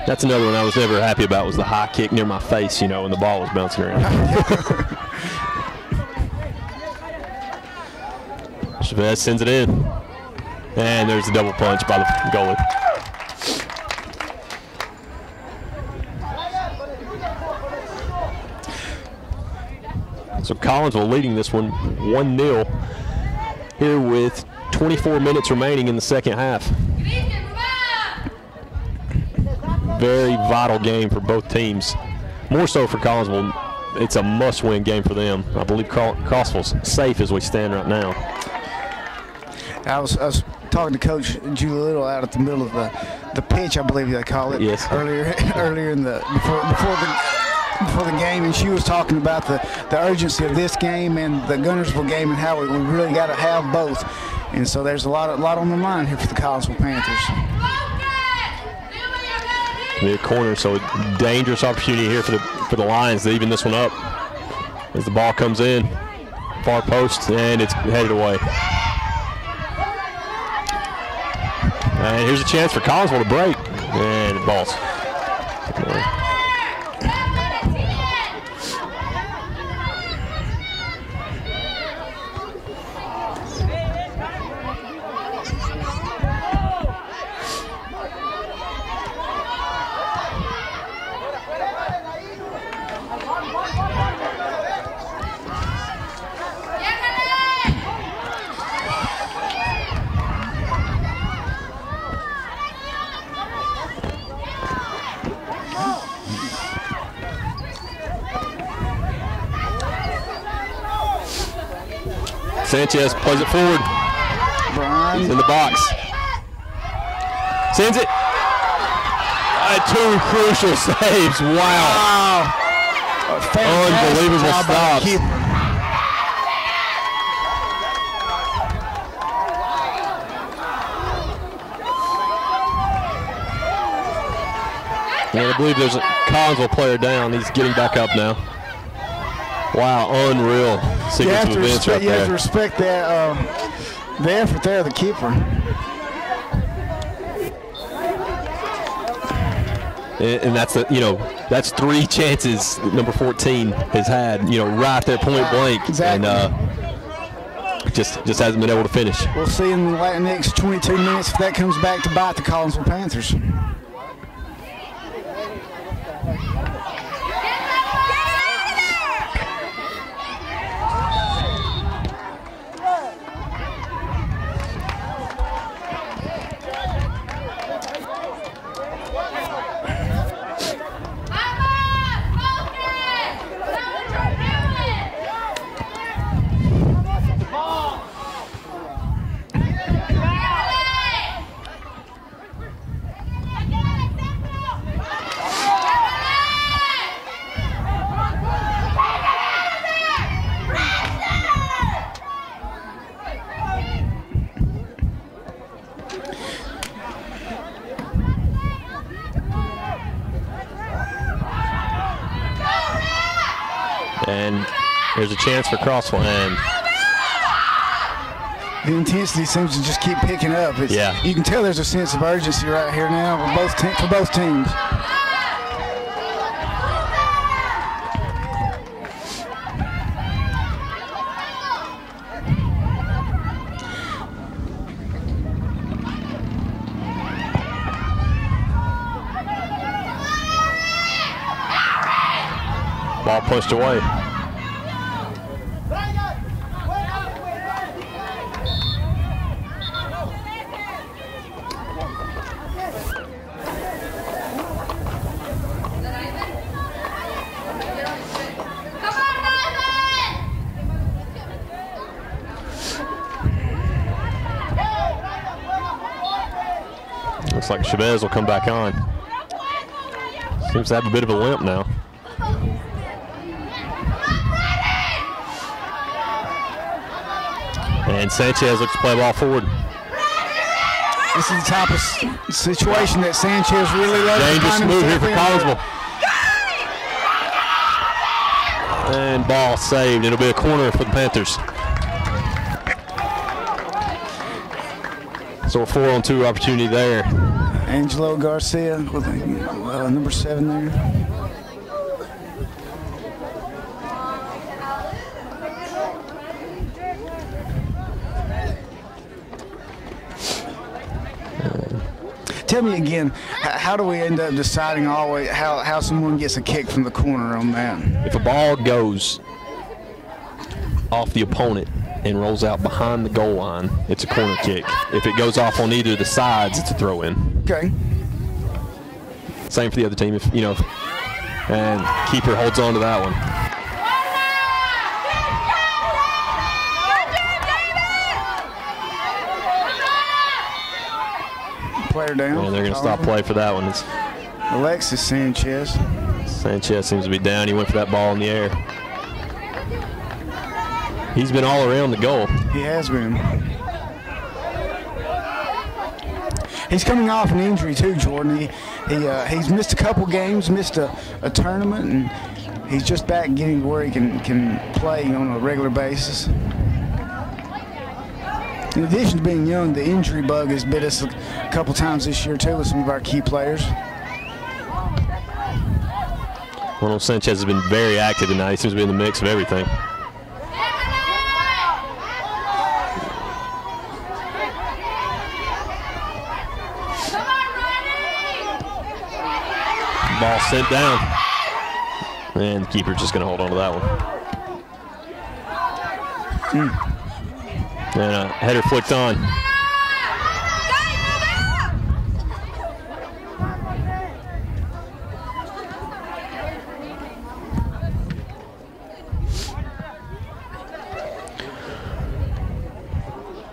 S1: That's another one I was never happy about, was the high kick near my face, you know, when the ball was bouncing around. Chavez sends it in. And there's a double punch by the goalie. So Collinsville leading this one 1-0 here with 24 minutes remaining in the second half. Very vital game for both teams. More so for Collinsville. It's a must-win game for them. I believe Crossville's safe as we stand right now.
S2: I was talking to Coach Julie Little out at the middle of the pitch, I believe they call it.
S1: Yes.
S2: Earlier in the before the game, and she was talking about the urgency of this game and the Gunnersville game and how we really got to have both. And so there's a lot on the line here for the Collinsville Panthers.
S1: Near corner, so a dangerous opportunity here for the Lions to even this one up as the ball comes in, far post, and it's headed away. And here's a chance for Collinsville to break, and it balls. Sanchez plays it forward. He's in the box. Sends it. Two crucial saves. Wow. Unbelievable stops. And I believe there's a Collinsville player down. He's getting back up now. Wow, unreal sequence of events right there.
S2: You have to respect that, the effort there of the keeper.
S1: And that's that's 3 chances that number 14 has had, right there, point blank.
S2: Exactly.
S1: And just hasn't been able to finish.
S2: We'll see in the next 22 minutes if that comes back to bite the Collinsville Panthers.
S1: And there's a chance for Crossville. And
S2: the intensity seems to just keep picking up.
S1: Yeah.
S2: You can tell there's a sense of urgency right here now for both teams.
S1: Ball pushed away. Looks like Chavez will come back on. Seems to have a bit of a limp now. And Sanchez looks to play ball forward.
S2: This is the type of situation that Sanchez really loves.
S1: Dangerous move here for Collinsville. And ball saved. It'll be a corner for the Panthers. So a 4-on-2 opportunity there.
S2: Angelo Garcia with number 7 there. Tell me again, how do we end up deciding always how someone gets a kick from the corner on that?
S1: If a ball goes off the opponent and rolls out behind the goal line, it's a corner kick. If it goes off on either of the sides, it's a throw-in.
S2: Okay.
S1: Same for the other team, and keeper holds on to that one.
S2: Player down.
S1: And they're going to stop play for that one. It's
S2: Alexis Sanchez.
S1: Sanchez seems to be down. He went for that ball in the air. He's been all around the goal.
S2: He has been. He's coming off an injury too, Jordan. He's missed a couple games, missed a tournament, and he's just back getting to where he can play on a regular basis. In addition to being young, the injury bug has bit us a couple times this year too with some of our key players.
S1: Well, Sanchez has been very active tonight. He seems to be in the mix of everything. Ball sent down. And the keeper's just going to hold on to that one. And a header flicked on.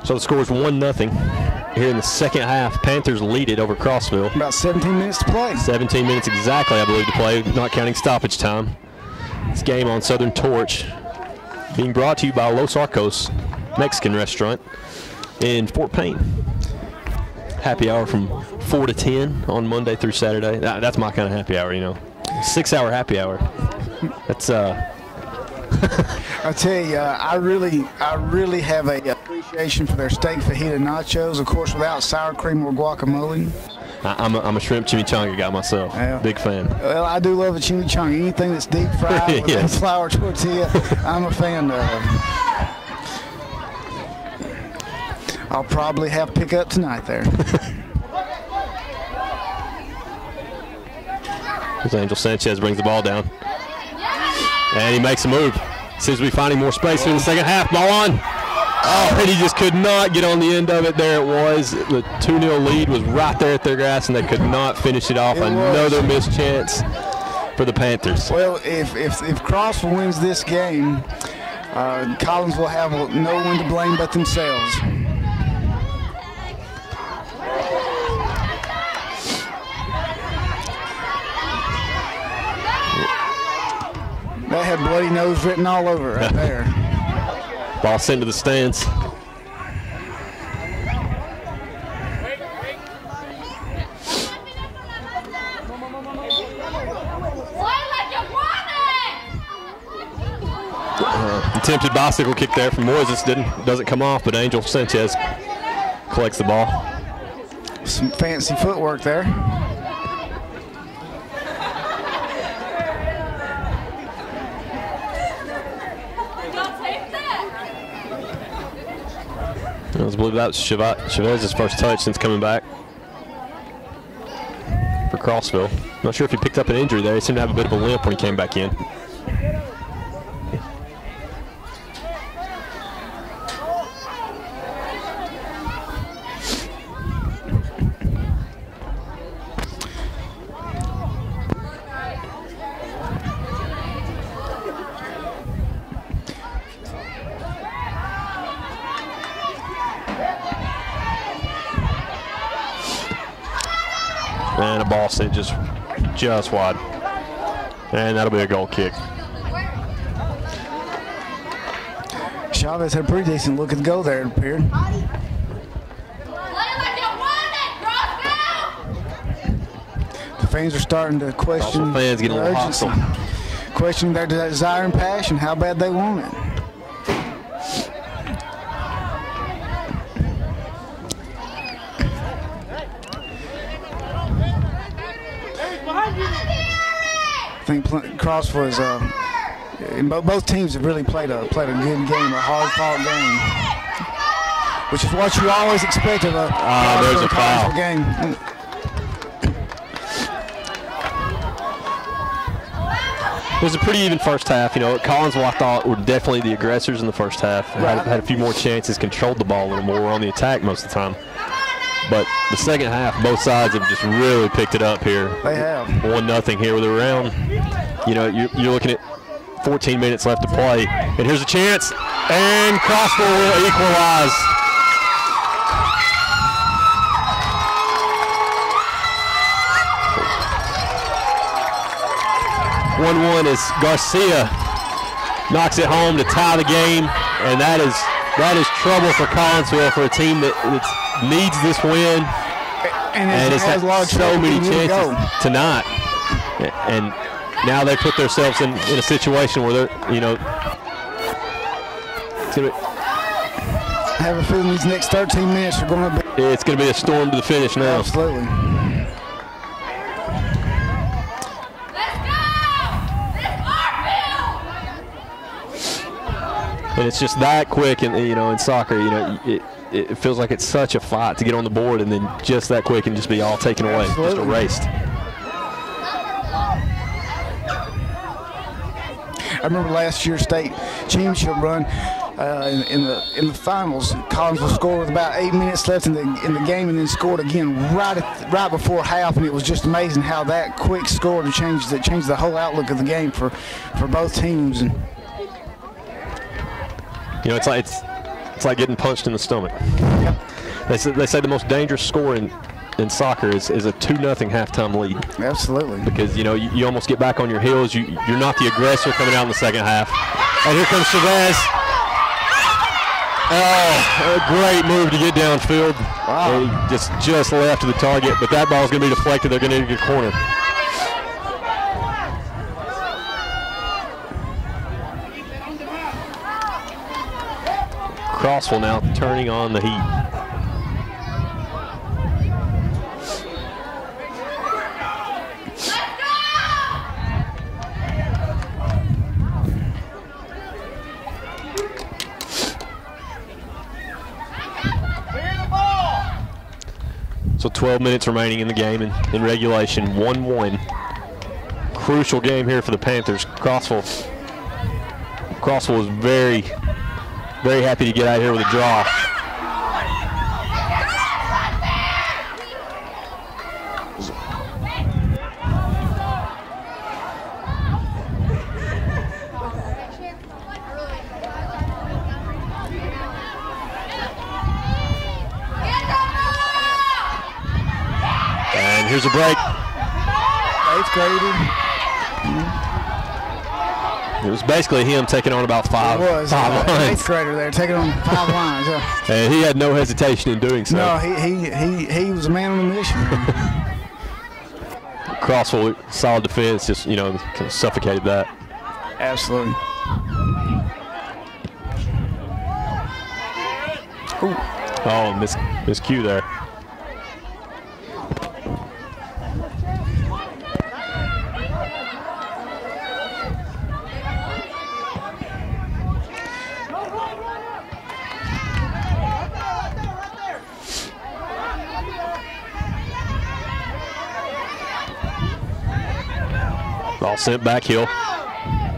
S1: So the score is 1-0. Here in the second half, Panthers lead it over Crossville.
S2: About 17 minutes to play.
S1: 17 minutes exactly, I believe, to play, not counting stoppage time. This game on Southern Torch being brought to you by Los Arcos Mexican restaurant in Fort Payne. Happy hour from 4 to 10 on Monday through Saturday. That's my kind of happy hour, 6-hour happy hour. That's
S2: I tell you, I really have a appreciation for their steak fajita nachos. Of course, without sour cream or guacamole.
S1: I'm a shrimp chimichanga guy myself.
S2: Yeah.
S1: Big fan.
S2: Well, I do love a chimichanga. Anything that's deep fried with a flour tortilla, I'm a fan of. I'll probably have pickup tonight there.
S1: As Angel Sanchez brings the ball down. And he makes a move. Seems to be finding more space in the second half. Ball on. Oh, and he just could not get on the end of it. There it was. The 2-0 lead was right there at their grass, and they could not finish it off. Another missed chance for the Panthers.
S2: Well, if Crossville wins this game, Collins will have no one to blame but themselves. That had bloody nose written all over it right there.
S1: Ball sent to the stands. Attempted bicycle kick there from Moises. Doesn't come off, but Angel Sanchez collects the ball.
S2: Some fancy footwork there.
S1: I believe that was Chavez's first touch since coming back for Crossville. Not sure if he picked up an injury there. He seemed to have a bit of a limp when he came back in. And a ball sent just wide. And that'll be a goal kick.
S2: Chavez had a pretty decent look at the goal there, it appeared. The fans are starting to question
S1: fans getting a little hostile.
S2: Questioning their desire and passion, how bad they want it. I think Crossville is both teams have really played a good game, a hard-fought game, which is what you always expect of a
S1: there's a foul
S2: game.
S1: It was a pretty even first half. You know, Collinsville, I thought, were definitely the aggressors in the first half. Had a few more chances, controlled the ball a little more, were on the attack most of the time. But the second half, both sides have just really picked it up here.
S2: They have.
S1: 1-0 here with a round. You know, you're looking at 14 minutes left to play. And here's a chance. And Crossville will equalize. (1-1) as Garcia knocks it home to tie the game. And that is trouble for Collinsville, for a team that needs this win. And it's had so many chances tonight. And now they put themselves in a situation where they're, you know,
S2: I have a feeling these next 13 minutes are going to be.
S1: It's going to be a storm to the finish now.
S2: Absolutely.
S1: And it's just that quick, and you know, in soccer, you know, it feels like it's such a fight to get on the board, and then just that quick and just be all taken away, just erased.
S2: I remember last year's state championship run in the finals. Collinsville scored with about 8 minutes left in the game, and then scored again right before half. And it was just amazing how that quick score changed the whole outlook of the game for both teams. And
S1: you know, it's like getting punched in the stomach.
S2: Yep.
S1: They say the most dangerous score in soccer is a 2-0 halftime lead.
S2: Absolutely.
S1: Because, you know, you almost get back on your heels. You're not the aggressor coming out in the second half. And here comes Chavez. Oh, a great move to get downfield.
S2: Wow.
S1: He just left to the target, but that ball's going to be deflected. They're going to get a corner. Crossville now turning on the heat. So 12 minutes remaining in the game in regulation, 1-1. Crucial game here for the Panthers. Crossville is very, very happy to get out here with a draw. And here's a break.
S2: 8th grader.
S1: It was basically him taking on about five lines.
S2: 8th grader there taking on 5 lines.
S1: And he had no hesitation in doing so.
S2: No, he was a man on a mission.
S1: Crossville, solid defense, just, you know, kind of suffocated that.
S2: Absolutely. Ooh.
S1: Oh, miss cue there. Ball sent back heel.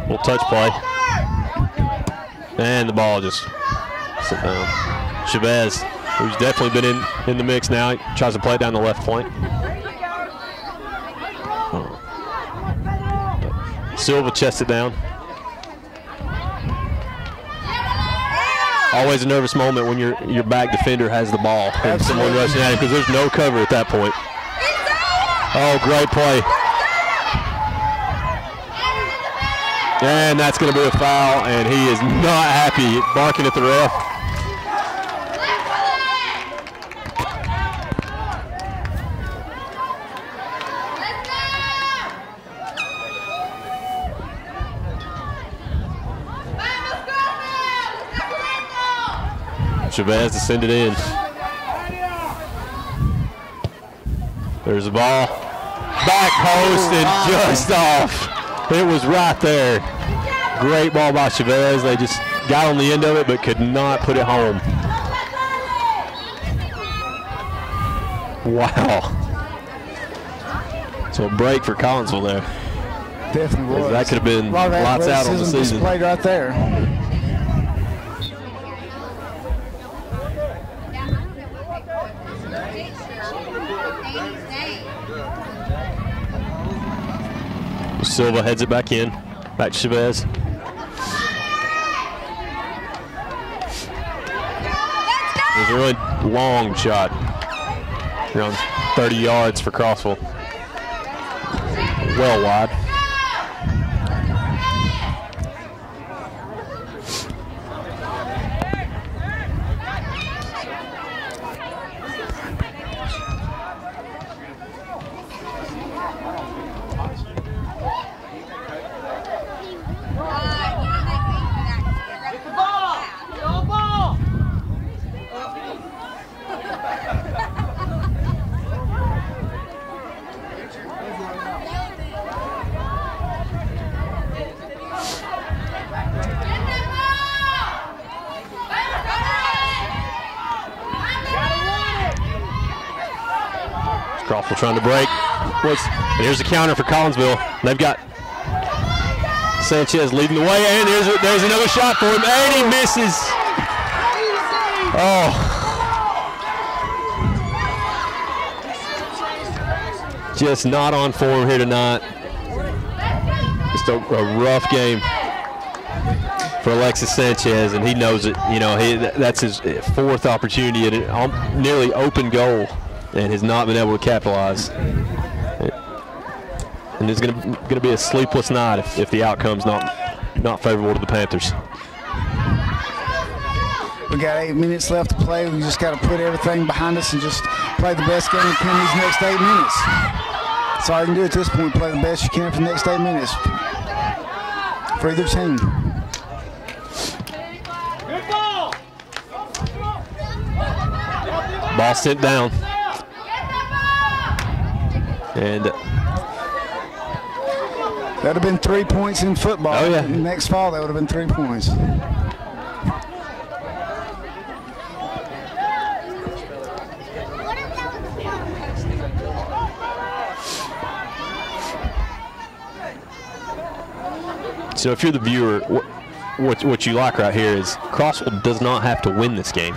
S1: Little touch play. And the ball just sent down. Chavez, who's definitely been in the mix now, he tries to play it down the left flank. Silva chests it down. Always a nervous moment when your back defender has the ball and someone rushing at him, because there's no cover at that point. Oh, great play. And that's going to be a foul, and he is not happy, barking at the ref. Chavez to send it in. There's the ball. Back post and just off. It was right there. Great ball by Chavez. They just got on the end of it but could not put it home. Wow. So a break for Collinsville there.
S2: Definitely was.
S1: That could have been lots out on the season.
S2: Displayed right there.
S1: Silva heads it back in. Back to Chavez. It was a really long shot. Around 30 yards for Crossville. Well wide. Crossville trying to break. And here's the counter for Collinsville. They've got Sanchez leading the way, and there's another shot for him, and he misses. Oh. Just not on form here tonight. Just a rough game for Alexis Sanchez, and he knows it. You know, that's his fourth opportunity at a nearly open goal, and has not been able to capitalize. And it's going to be a sleepless night if the outcome's not favorable to the Panthers.
S2: We got 8 minutes left to play. We just got to put everything behind us and just play the best game we can these next 8 minutes. That's all you can do at this point, play the best you can for the next 8 minutes for either team.
S1: Ball sent down. And
S2: that would have been 3 points in football.
S1: Oh, yeah.
S2: Next fall, that would have been 3 points.
S1: So if you're the viewer, what you like right here is Crossville does not have to win this game,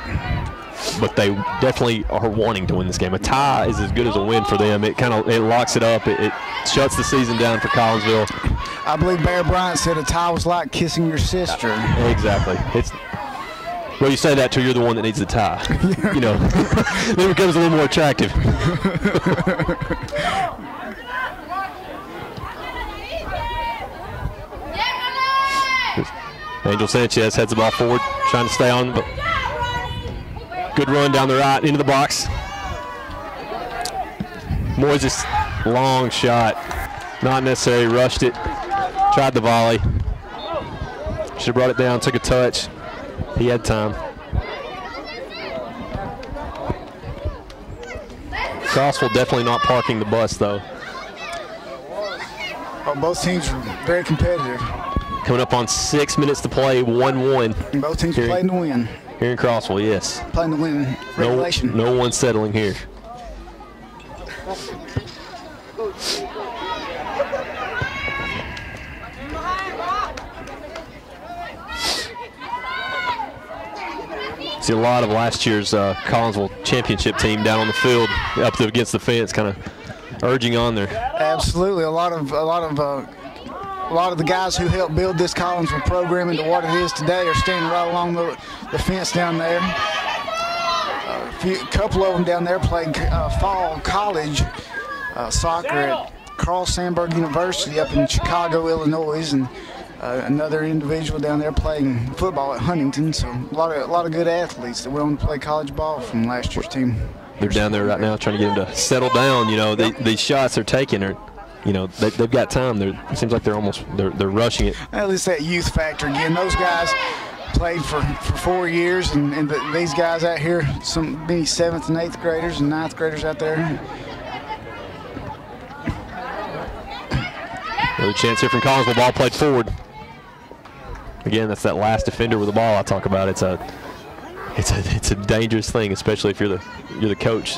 S1: but they definitely are wanting to win this game. A tie is as good as a win for them. It locks it up. It shuts the season down for Collinsville.
S2: I believe Bear Bryant said a tie was like kissing your sister.
S1: Exactly. Well, you say that till you're the one that needs the tie. You know, then it becomes a little more attractive. Angel Sanchez heads the ball forward, trying to stay on, but good run down the right into the box. Moises, long shot, not necessary, rushed it, tried the volley. Should have brought it down, took a touch. He had time. Crossville definitely not parking the bus, though.
S2: Oh, both teams are very competitive.
S1: Coming up on 6 minutes to play, 1-1.
S2: Both teams are playing to win.
S1: Here in Crossville, yes.
S2: Playing to win regulation.
S1: No one's settling here. See a lot of last year's Collinsville championship team down on the field, up against the fence, kind of urging on there.
S2: Absolutely, a lot of the guys who helped build this Collinsville program into what it is today are standing right along the fence down there. A couple of them down there played fall college soccer at Carl Sandburg University up in Chicago, Illinois, and another individual down there playing football at Huntington. So a lot of good athletes that went on to play college ball from last year's team.
S1: They're down there right now trying to get them to settle down. You know, these shots they're taking are, you know, they've got time. It seems like they're rushing it.
S2: At least that youth factor again. Those guys played for 4 years, and these guys out here, many 7th and 8th graders and 9th graders out there.
S1: Another chance here from Collinsville. Ball played forward. Again, that's that last defender with the ball I talk about. It's a dangerous thing, especially if you're the coach.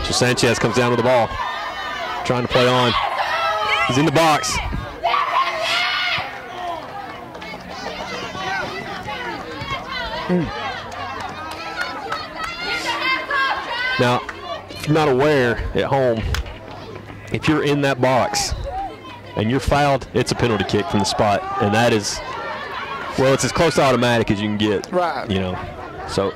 S1: So Sanchez comes down with the ball, trying to play on. He's in the box. Now, if you're not aware at home, if you're in that box and you're fouled, it's a penalty kick from the spot, and that is, well, it's as close to automatic as you can get.
S2: Right.
S1: You know, so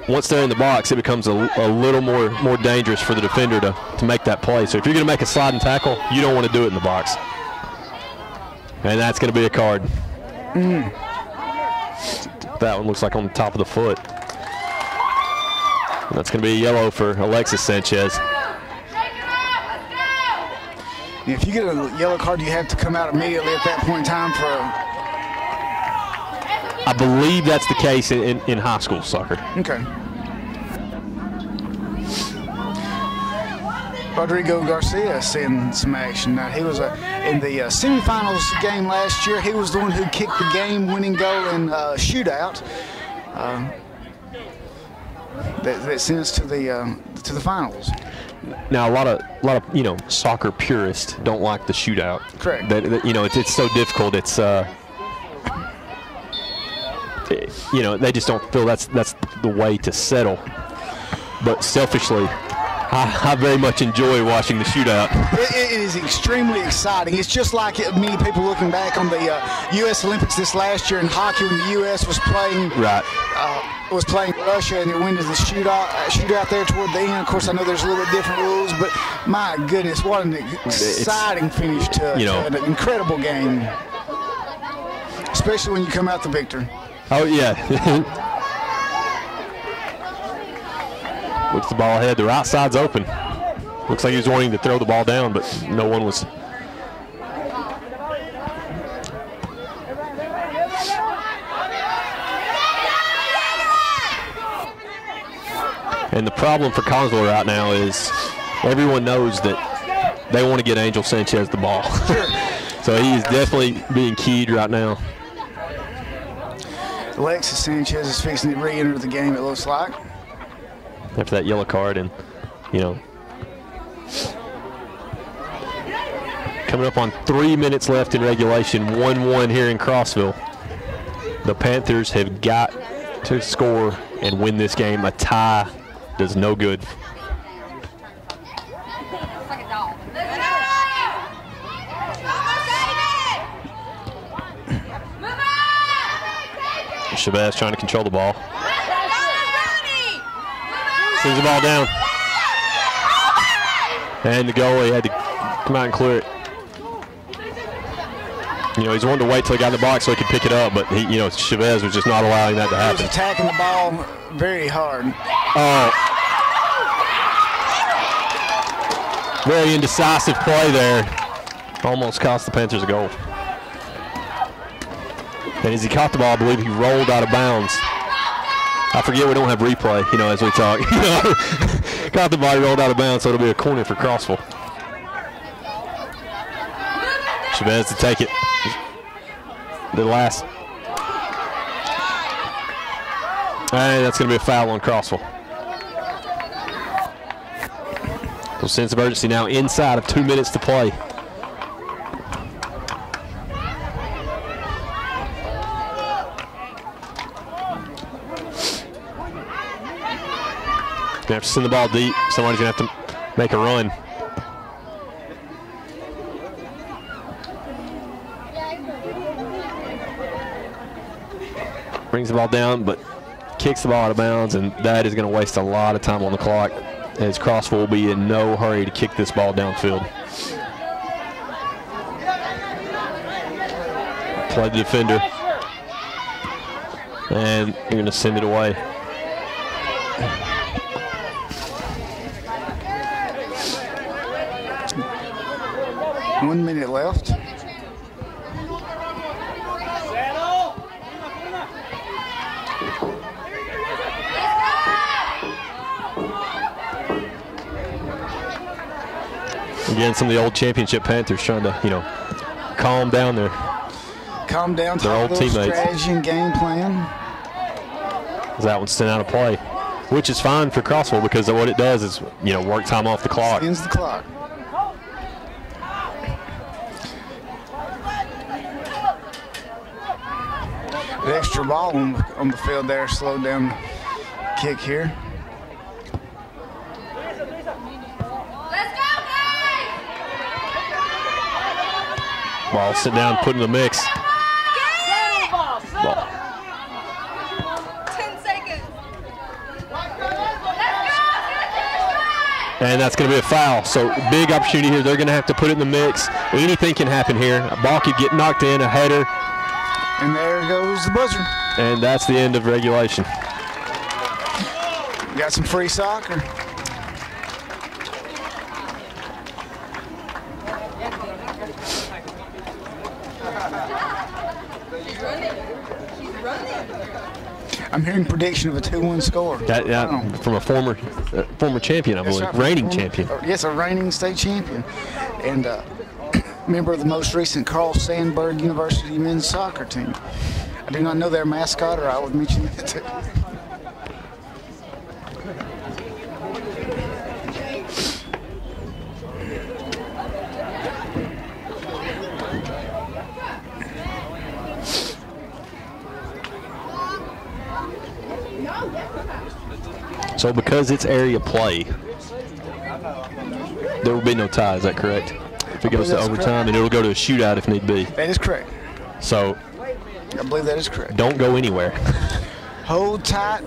S1: once they're in the box, it becomes a little more dangerous for the defender to make that play. So if you're going to make a sliding tackle, you don't want to do it in the box, and that's going to be a card. That one looks like on the top of the foot. And that's going to be a yellow for Alexis Sanchez.
S2: If you get a yellow card, you have to come out immediately at that point in time for
S1: I believe that's the case in high school soccer.
S2: Okay. Rodrigo Garcia seeing some action. Now, he was in the semifinals game last year. He was the one who kicked the game-winning goal in shootout. That sent us to the finals.
S1: Now, a lot of soccer purists don't like the shootout.
S2: Correct.
S1: It's so difficult. It's they just don't feel that's the way to settle. But selfishly, I very much enjoy watching the shootout.
S2: It is extremely exciting. It's just like many people looking back on the U.S. Olympics this last year in hockey when the U.S. was playing Russia and it went to the shootout there toward the end. Of course, I know there's a little bit different rules, but my goodness, what an exciting finish to an incredible game, especially when you come out the victor.
S1: Oh, yeah. Looks the ball ahead. The right side's open. Looks like he was wanting to throw the ball down, but no one was. And the problem for Collinsville right now is everyone knows that they want to get Angel Sanchez the ball. So he is definitely being keyed right now.
S2: Alexis Sanchez is fixing to re-enter the game, it looks like.
S1: After that yellow card, and coming up on 3 minutes left in regulation, 1-1 here in Crossville. The Panthers have got to score and win this game. A tie does no good. Chavez trying to control the ball. Sends the ball down. And the goalie had to come out and clear it. He's wanting to wait till he got in the box so he could pick it up, but Chavez was just not allowing that to happen.
S2: He was attacking the ball very hard.
S1: Oh. Very indecisive play there. Almost cost the Panthers a goal. And as he caught the ball, I believe he rolled out of bounds. I forget we don't have replay, as we talk. Caught the ball, he rolled out of bounds, so it'll be a corner for Crossville. Chavez to take it. The last. And that's going to be a foul on Crossville. So sense of urgency now inside of 2 minutes to play. Gonna have to send the ball deep. Somebody's gonna have to make a run. Brings the ball down, but kicks the ball out of bounds, and that is gonna waste a lot of time on the clock, as Crossville will be in no hurry to kick this ball downfield. Play the defender. And you're going to send it away.
S2: One minute left.
S1: Again, some of the old championship Panthers trying to, you know, calm down their old teammates.
S2: Strategy and game plan.
S1: That one's sent out of play, which is fine for Crossville because what it does is, you know, work time off the clock.
S2: Ends the clock. The extra ball on the field there slowed down the kick here.
S1: Ball sit down, put in the mix. Ball.
S3: 10 seconds.
S1: And that's going to be a foul. So big opportunity here. They're going to have to put it in the mix. Anything can happen here. A ball could get knocked in, a header.
S2: And there goes the buzzer.
S1: And that's the end of regulation.
S2: Got some free soccer. I'm hearing prediction of a 2-1 score.
S1: From a former champion, I believe,
S2: right,
S1: reigning champion.
S2: Yes, a reigning state champion, and member of the most recent Carl Sandburg University men's soccer team. I do not know their mascot, or I would mention it too.
S1: So because it's area play, there will be no tie, is that correct? If it goes to overtime, and it'll go to a shootout if need be.
S2: That is correct.
S1: So
S2: I believe that is correct.
S1: Don't go anywhere.
S2: Hold tight.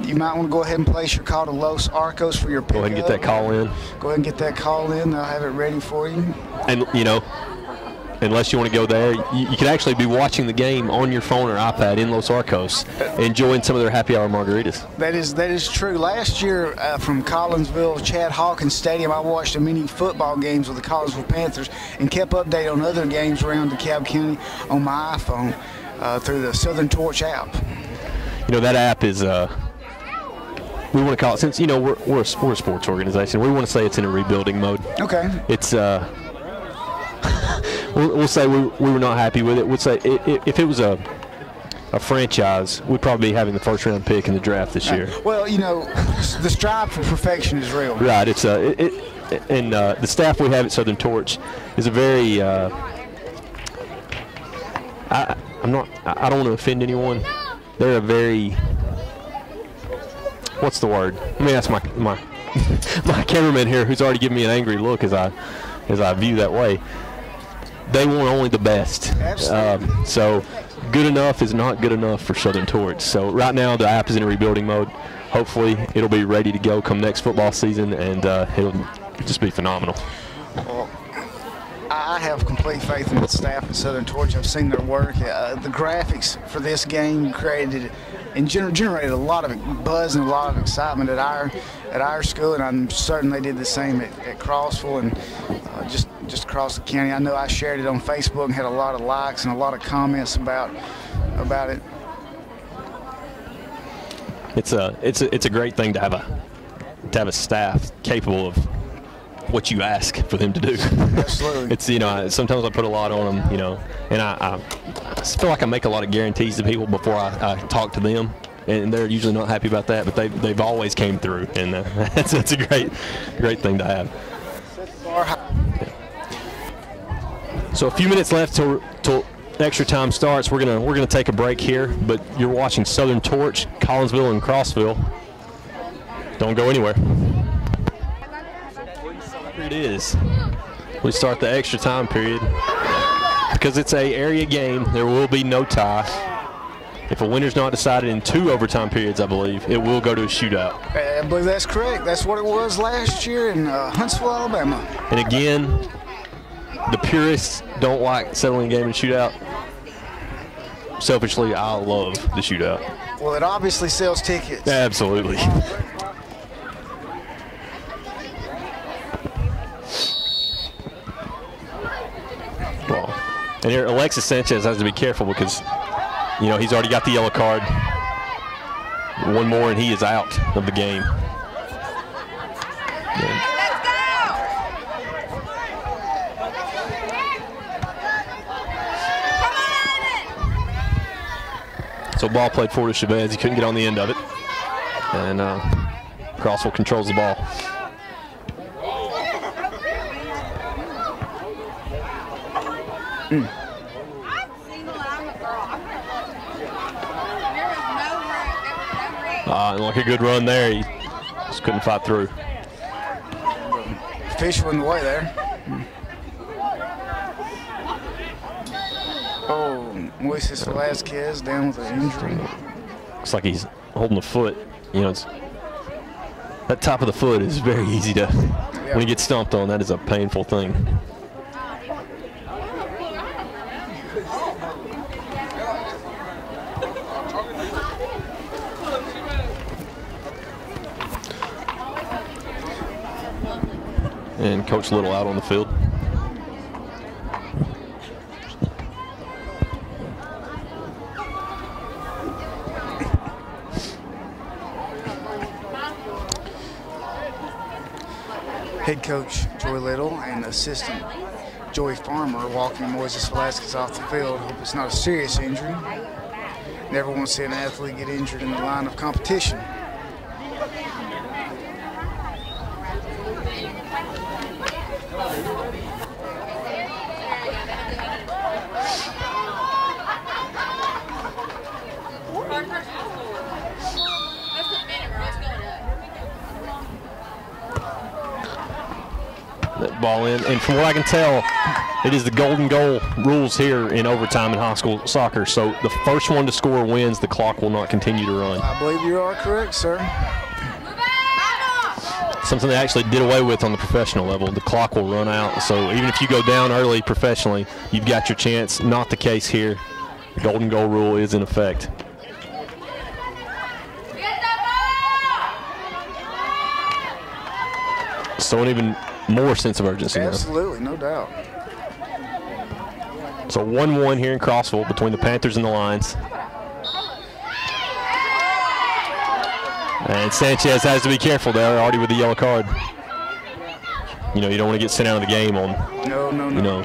S2: You might want to go ahead and place your call to Los Arcos for your pickup.
S1: Go ahead and get that call in.
S2: Go ahead and get that call in. They'll have it ready for you.
S1: And, you know, unless you want to go there, you could actually be watching the game on your phone or iPad in Los Arcos, enjoying some of their happy hour margaritas.
S2: That is true. Last year from Collinsville, Chad Hawkins Stadium, I watched many football games with the Collinsville Panthers and kept updated on other games around DeKalb County on my iPhone through the Southern Torch app.
S1: You know, that app is, we want to call it, since, you know, we're a sports organization, we want to say it's in a rebuilding mode.
S2: Okay.
S1: It's, we'll say we were not happy with it. We'll say if it was a franchise, we'd probably be having the first round pick in the draft this year.
S2: Well, you know, the strive for perfection is real.
S1: Right. It's and the staff we have at Southern Torch is a very. I don't want to offend anyone. They're a very. What's the word? Let me ask my my cameraman here, who's already given me an angry look as I view that way. They want only the best.
S2: Absolutely.
S1: So good enough is not good enough for Southern Torch. So right now the app is in a rebuilding mode. Hopefully it'll be ready to go come next football season, and it'll just be phenomenal.
S2: Well, I have complete faith in the staff at Southern Torch. I've seen their work. The graphics for this game created and generated a lot of buzz and a lot of excitement at our school, and I'm certain they did the same at Crossville and just across the county. I know I shared it on Facebook and had a lot of likes and a lot of comments about it.
S1: It's a great thing to have a staff capable of what you ask for them to do.
S2: Absolutely.
S1: It's, you know, sometimes I put a lot on them, you know, and I feel like I make a lot of guarantees to people before I talk to them, and they're usually not happy about that, but they've always came through, and that's a great thing to have. Yeah. So a few minutes left till extra time starts. We're gonna take a break here, but you're watching Southern Torch, Collinsville, and Crossville. Don't go anywhere. Here it is. We start the extra time period. Because it's a area game, there will be no tie. If a winner's not decided in 2 overtime periods, I believe, it will go to a shootout.
S2: I believe that's correct. That's what it was last year in Huntsville, Alabama.
S1: And again, the purists don't like settling the game in a shootout. Selfishly, I love the shootout.
S2: Well, it obviously sells tickets.
S1: Absolutely. Well, and here Alexis Sanchez has to be careful because, you know, he's already got the yellow card. One more and he is out of the game. Yeah. So ball played forward to Chavez. He couldn't get on the end of it. And Crossville controls the ball. And like a good run there. He just couldn't fight through.
S2: Fish went away there. Oh, Moises Velasquez down with an injury.
S1: Looks like he's holding the foot. You know, it's, that top of the foot is very easy to, when you get stomped on, that is a painful thing. And Coach Little out on the field.
S2: Head coach Joy Little and assistant Joey Farmer walking Moises Velasquez off the field. Hope it's not a serious injury. Never want to see an athlete get injured in the line of competition.
S1: That ball in, and from what I can tell, it is the golden goal rules here in overtime in high school soccer. So the first one to score wins. The clock will not continue to run.
S2: I believe you are correct, sir.
S1: Something they actually did away with on the professional level. The clock will run out. So even if you go down early professionally, you've got your chance. Not the case here. The golden goal rule is in effect. So an even more sense of urgency now.
S2: Absolutely, no doubt.
S1: So 1-1 here in Crossville between the Panthers and the Lions. And Sanchez has to be careful there, already with the yellow card. You know, you don't want to get sent out of the game on,
S2: No.
S1: you know.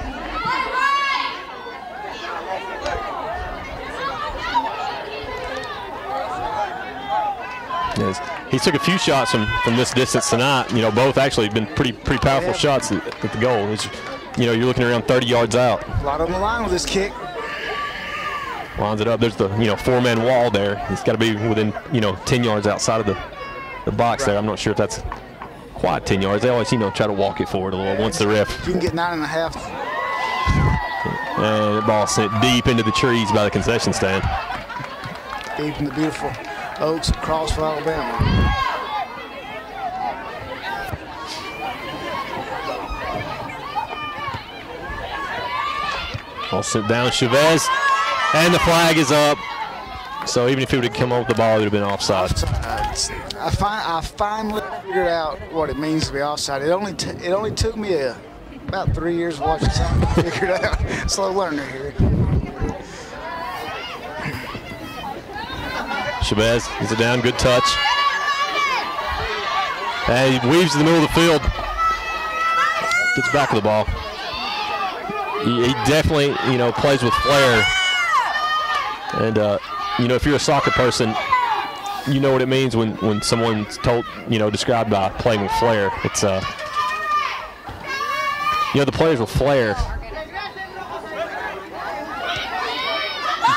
S1: Yes. He took a few shots from this distance tonight. You know, both actually been pretty powerful shots at the goal. It's, you know, you're looking around 30 yards out.
S2: A lot on the line with this kick.
S1: Lines it up. There's the, you know, four-man wall there. It's got to be within, you know, 10 yards outside of the box there. I'm not sure if that's quite 10 yards. They always, you know, try to walk it forward a little once the ref.
S2: You can get 9.5.
S1: And the ball sent deep into the trees by the concession stand.
S2: Deep in the beautiful Oaks of Crossville, Alabama.
S1: Ball sent down Chavez, and the flag is up. So even if he would have come up with the ball, it would have been offside.
S2: I finally figured out what it means to be offside. It only took me about 3 years watching something to figure it out. Slow learner here.
S1: Chavez gets it down, good touch. And he weaves to the middle of the field. Gets back of the ball. He definitely, you know, plays with flair. And, you know, if you're a soccer person, you know what it means when someone's told, you know, described by playing with flair. It's, you know, the players with flair,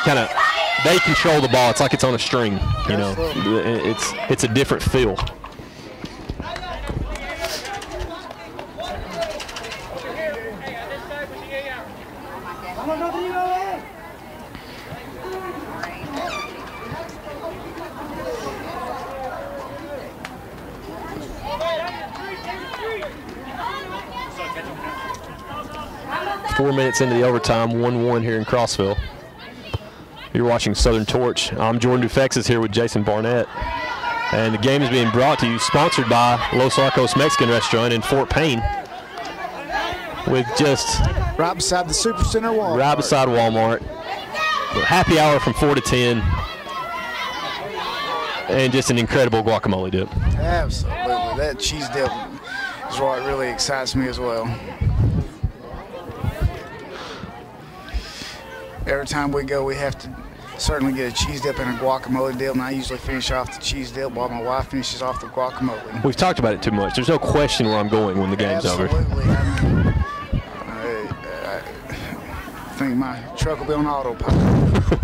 S1: kind of, they control the ball. It's like it's on a string, you know. It's a different feel. 4 minutes into the overtime, 1-1 here in Crossville. You're watching Southern Torch. I'm Jordan Dufexis here with Jason Barnett. And the game is being brought to you, sponsored by Los Arcos Mexican Restaurant in Fort Payne. With just
S2: right beside the Supercenter Walmart.
S1: Right beside Walmart. Happy hour from 4 to 10. And just an incredible guacamole dip.
S2: Absolutely. That cheese dip is what really excites me as well. Every time we go, we have to certainly get a cheese dip and a guacamole dip, and I usually finish off the cheese dip while my wife finishes off the guacamole.
S1: We've talked about it too much. There's no question where I'm going when the game's
S2: Absolutely.
S1: over.
S2: I think my truck will be on autopilot.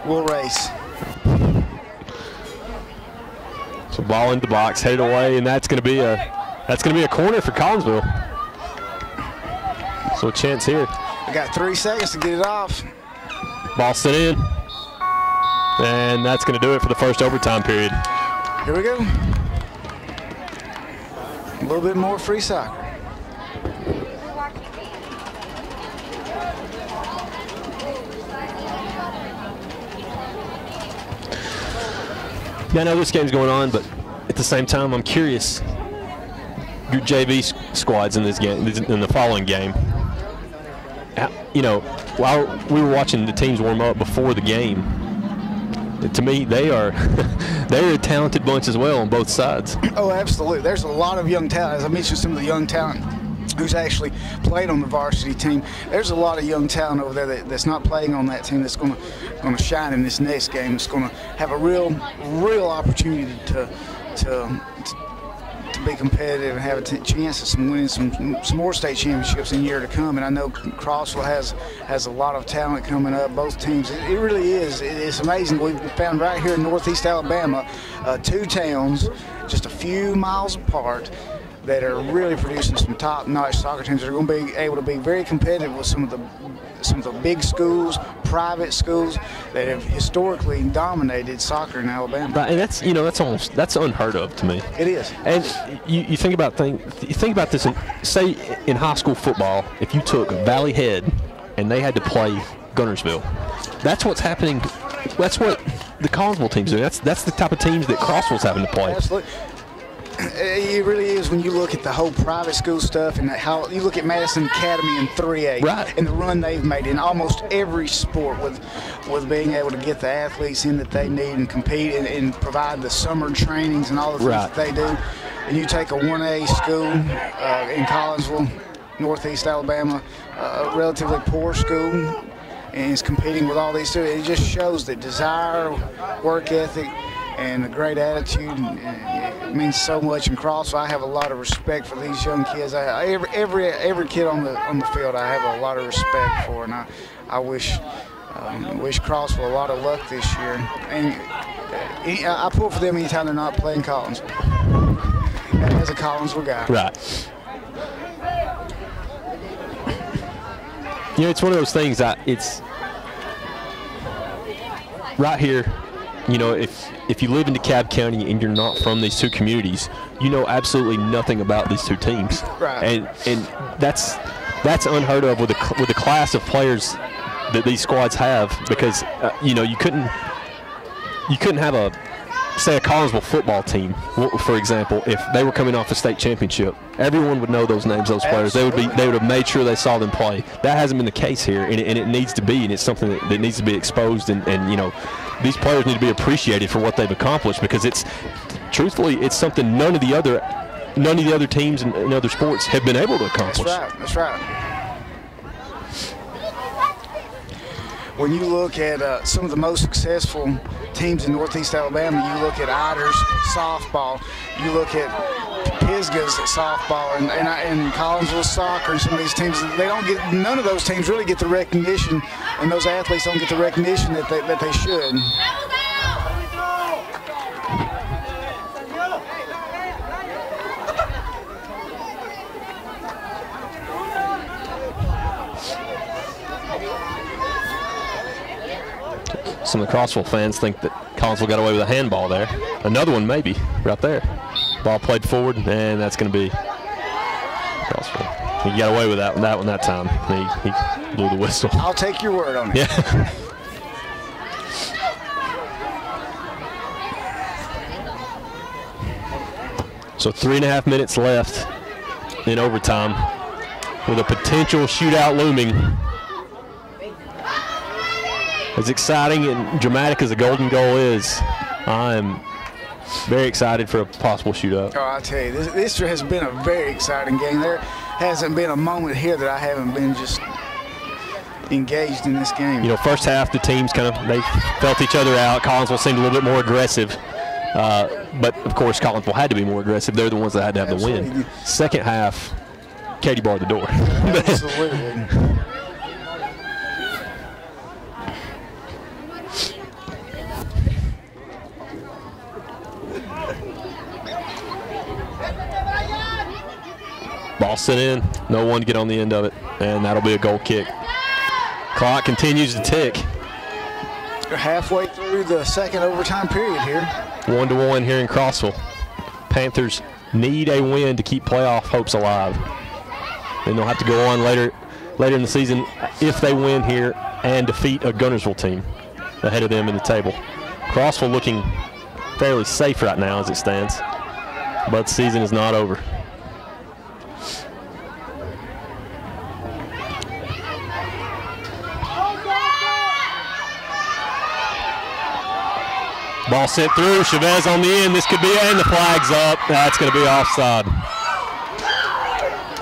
S2: We'll race.
S1: So ball into the box, headed away, and that's going to be a corner for Collinsville. So a chance here.
S2: I got 3 seconds to get it off.
S1: Ball sent in, and that's going to do it for the first overtime period.
S2: Here we go. A little bit more free soccer.
S1: Yeah, I know this game's going on, but at the same time, I'm curious. Your JV squads in this game, in the following game. You know, while we were watching the teams warm up before the game, to me, they're a talented bunch as well on both sides.
S2: Oh, absolutely. There's a lot of young talent. As I mentioned, some of the young talent who's actually played on the varsity team. There's a lot of young talent over there that's not playing on that team that's going to shine in this next game. It's going to have a real opportunity to be competitive and have a chance of winning some more state championships in the year to come. And I know Crossville has a lot of talent coming up. Both teams, it really is. It's amazing. We've found right here in Northeast Alabama, 2 towns just a few miles apart that are really producing some top-notch soccer teams that are going to be able to be very competitive with some of the big schools, private schools that have historically dominated soccer in Alabama.
S1: Right, and that's unheard of to me.
S2: It is.
S1: And you think about this. Say in high school football, if you took Valley Head and they had to play Guntersville, that's what's happening. That's what the Collinsville teams do. That's the type of teams that Crossville's having to play.
S2: Absolutely. It really is when you look at the whole private school stuff and how you look at Madison Academy in 3A,
S1: right,
S2: and the run they've made in almost every sport with being able to get the athletes in that they need and compete and provide the summer trainings and all the things that they do. And you take a 1A school in Collinsville, Northeast Alabama, a relatively poor school, and is competing with all these students. It just shows that desire, work ethic, and a great attitude, and it means so much in Crossville. I have a lot of respect for these young kids. Every kid on the field, I have a lot of respect for, and I wish Crossville a lot of luck this year. And I pull for them anytime they're not playing Collinsville. As a Collinsville guy.
S1: Right. You know, it's one of those things that it's right here. You know, if you live in DeKalb County and you're not from these 2 communities, you know absolutely nothing about these 2 teams.
S2: Right.
S1: And that's unheard of with the class of players that these squads have, because you know, you couldn't have a Collinsville football team, for example, if they were coming off a state championship. Everyone would know those names, those players.
S2: Absolutely.
S1: They would have made sure they saw them play. That hasn't been the case here, and it needs to be, and it's something that needs to be exposed, and you know, these players need to be appreciated for what they've accomplished, because it's something none of the other teams in other sports have been able to accomplish.
S2: That's right. When you look at some of the most successful teams in Northeast Alabama, you look at Iders softball, you look at Pisgah's softball, and Collinsville soccer, and some of these teams, none of those teams really get the recognition, and those athletes don't get the recognition that they should.
S1: Some of the Crossville fans think that Collinsville got away with a handball there. Another one maybe, right there. Ball played forward, and that's going to be Crossville. he got away with that one that time. He blew the whistle.
S2: I'll take your word on it.
S1: Yeah. So 3.5 minutes left in overtime with a potential shootout looming. As exciting and dramatic as the golden goal is, I'm very excited for a possible shootout.
S2: Oh, I'll tell you, this has been a very exciting game. There hasn't been a moment here that I haven't been just engaged in this game.
S1: You know, first half the teams they felt each other out. Collinsville seemed a little bit more aggressive. But, of course, Collinsville had to be more aggressive. They're the ones that had to have the win. Second half, Katie barred the door.
S2: Absolutely.
S1: Ball sent in. No one to get on the end of it. And that'll be a goal kick. Clock continues to tick.
S2: We're halfway through the second overtime period here.
S1: 1-1 here in Crossville. Panthers need a win to keep playoff hopes alive. Then they'll have to go on later in the season if they win here and defeat a Gunnersville team ahead of them in the table. Crossville looking fairly safe right now as it stands, but the season is not over. Ball sent through, Chavez on the end. This could be, and the flag's up. That's going to be offside.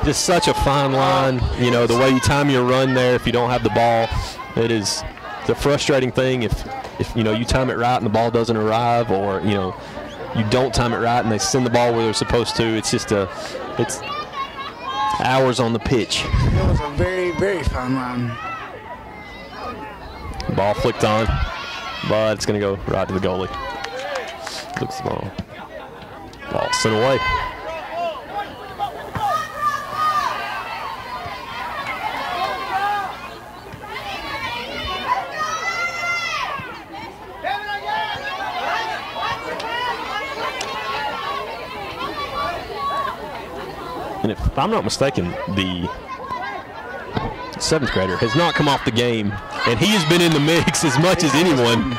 S1: Just such a fine line. You know, the way you time your run there, if you don't have the ball, it's a frustrating thing if you know, you time it right and the ball doesn't arrive, or, you know, you don't time it right and they send the ball where they're supposed to. It's just it's hours on the pitch.
S2: It was a very, very fine line.
S1: Ball flicked on, but it's going to go right to the goalie. Looks the ball. Ball sent away. And if I'm not mistaken, the 7th grader has not come off the game, and he has been in the mix as much as anyone.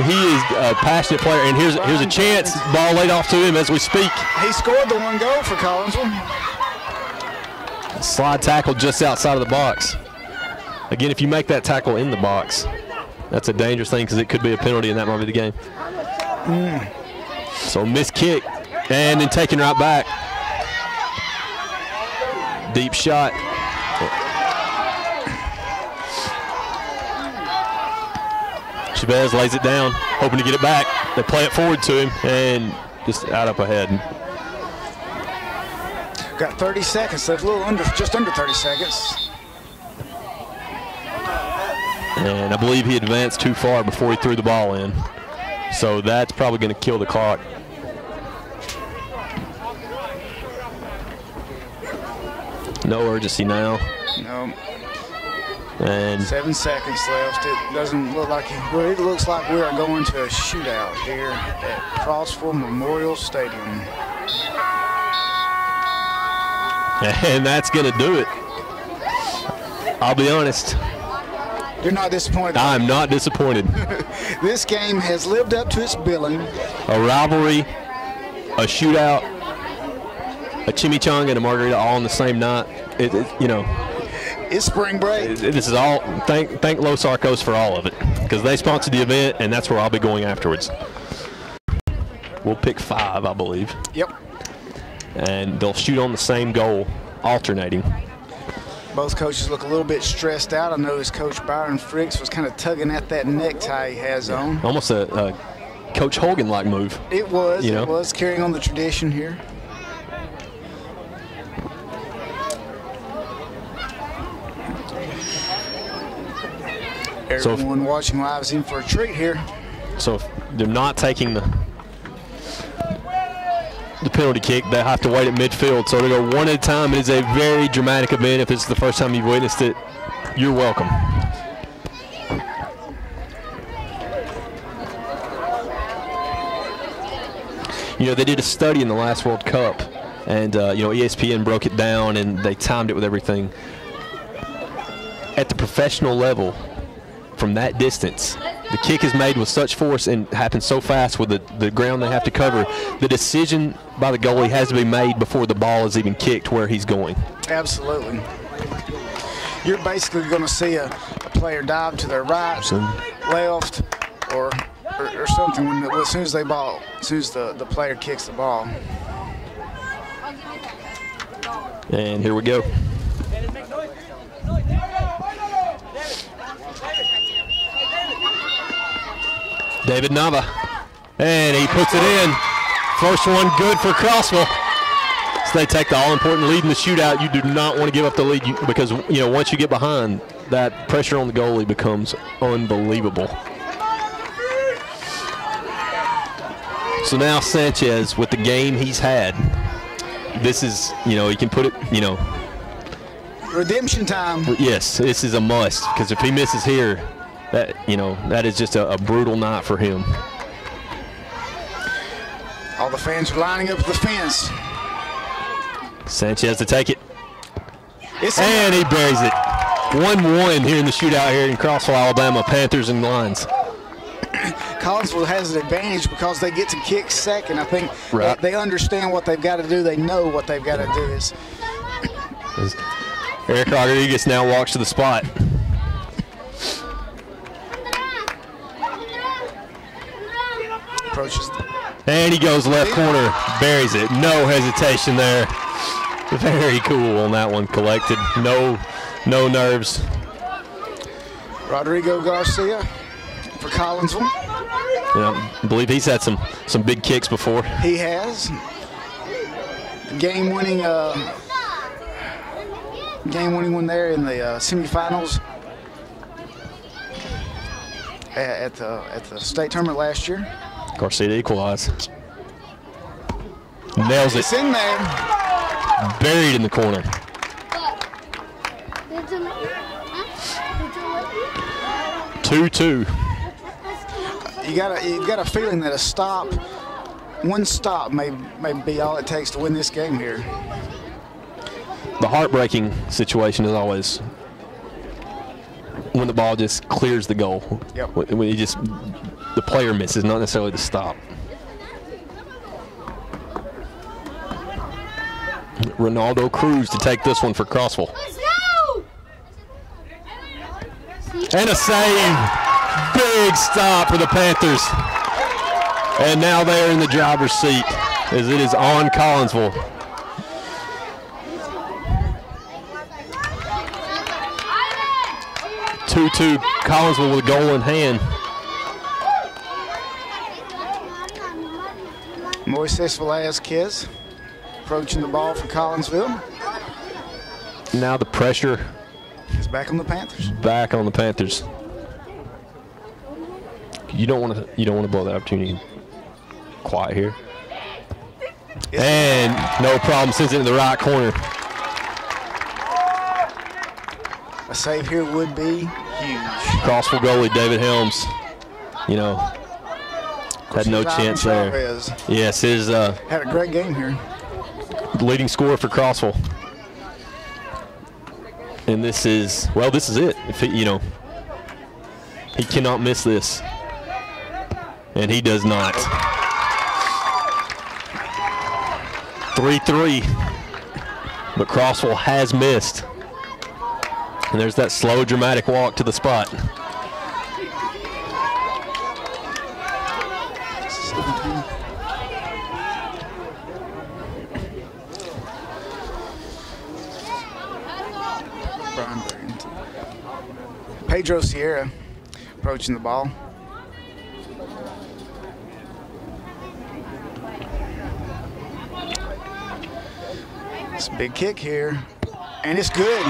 S1: He is a passionate player, and here's a chance. Ball laid off to him as we speak.
S2: He scored the 1 goal for Collinsville.
S1: Slide tackle just outside of the box. Again, if you make that tackle in the box, that's a dangerous thing because it could be a penalty, and that might be the game. So missed kick, and then taken right back. Deep shot. Chavez lays it down, hoping to get it back. They play it forward to him, and just out up ahead.
S2: Got 30 seconds, so just under 30 seconds.
S1: And I believe he advanced too far before he threw the ball in. So that's probably going to kill the clock. No urgency now.
S2: No.
S1: And
S2: 7 seconds left. It doesn't look like it looks like we are going to a shootout here at Crossville Memorial Stadium.
S1: And that's going to do it. I'll be honest.
S2: You're not disappointed?
S1: I'm not disappointed.
S2: This game has lived up to its billing.
S1: A rivalry, a shootout, a chimichanga and a margarita all on the same night. You know,
S2: it's spring break.
S1: This is all. Thank Los Arcos for all of it, because they sponsored the event, and that's where I'll be going afterwards. We'll pick 5, I believe.
S2: Yep.
S1: And they'll shoot on the same goal, alternating.
S2: Both coaches look a little bit stressed out. I noticed Coach Byron Fricks was kind of tugging at that necktie he has on.
S1: Almost a Coach Hogan-like move.
S2: It was.
S1: You know?
S2: It was carrying on the tradition here. Everyone watching live is in for a treat here. So if
S1: they're not taking the penalty kick, they have to wait at midfield. So to go one at a time, it is a very dramatic event. If it's the first time you've witnessed it, you're welcome. You know, they did a study in the last World Cup, And, you know, ESPN broke it down, and they timed it with everything. At the professional level, from that distance, the kick is made with such force and happens so fast with the ground they have to cover. The decision by the goalie has to be made before the ball is even kicked where he's going.
S2: Absolutely. You're basically going to see a player dive to their right, left, or something as soon as the player kicks the ball.
S1: And here we go. David Nava, and he puts it in. First one good for Crossville. So they take the all-important lead in the shootout. You do not want to give up the lead because, you know, once you get behind, that pressure on the goalie becomes unbelievable. So now Sanchez, with the game he's had, this is, you know, he can put it, you know.
S2: Redemption time.
S1: Yes, this is a must, because if he misses here, that, you know, that is just a brutal night for him.
S2: All the fans are lining up at the fence.
S1: Sanchez to take it. And he buries it. 1-1 here in the shootout here in Crossville, Alabama, Panthers and Lions.
S2: Collinsville has an advantage because they get to kick second. I think
S1: right.
S2: They understand what they've got to do. They know what they've got to do.
S1: Eric Rodriguez now walks to the spot.
S2: Approaches.
S1: And he goes left corner, buries it. No hesitation there. Very cool on that one, collected. No nerves.
S2: Rodrigo Garcia for Collinsville.
S1: Yeah, I believe he's had some big kicks before.
S2: He has. Game-winning one there in the semifinals at the state tournament last year.
S1: Garcia to equalize. Nails it.
S2: It's in there.
S1: Buried in the corner. 2-2.
S2: You got a feeling that one stop may be all it takes to win this game here.
S1: The heartbreaking situation is always when the ball just clears the goal.
S2: Yep.
S1: When the player misses, not necessarily the stop. Ronaldo Cruz to take this one for Crossville. And a save. Big stop for the Panthers. And now they're in the driver's seat as it is on Collinsville. (2-2) Collinsville with a goal in hand.
S2: Moises Velazquez approaching the ball for Collinsville.
S1: Now the pressure
S2: is back on the Panthers.
S1: Back on the Panthers. You don't want to blow that opportunity. Quiet here. And no problem, sends it in the right corner.
S2: A save here would be huge.
S1: Crossville goalie David Helms, you know, had no chance there. Yes, his
S2: had a great game here.
S1: Leading scorer for Crossville. And this is it. If he, you know, he cannot miss this. And he does not. 3-3. But Crossville has missed. And there's that slow, dramatic walk to the spot.
S2: Pedro Sierra approaching the ball. It's a big kick here, and it's good.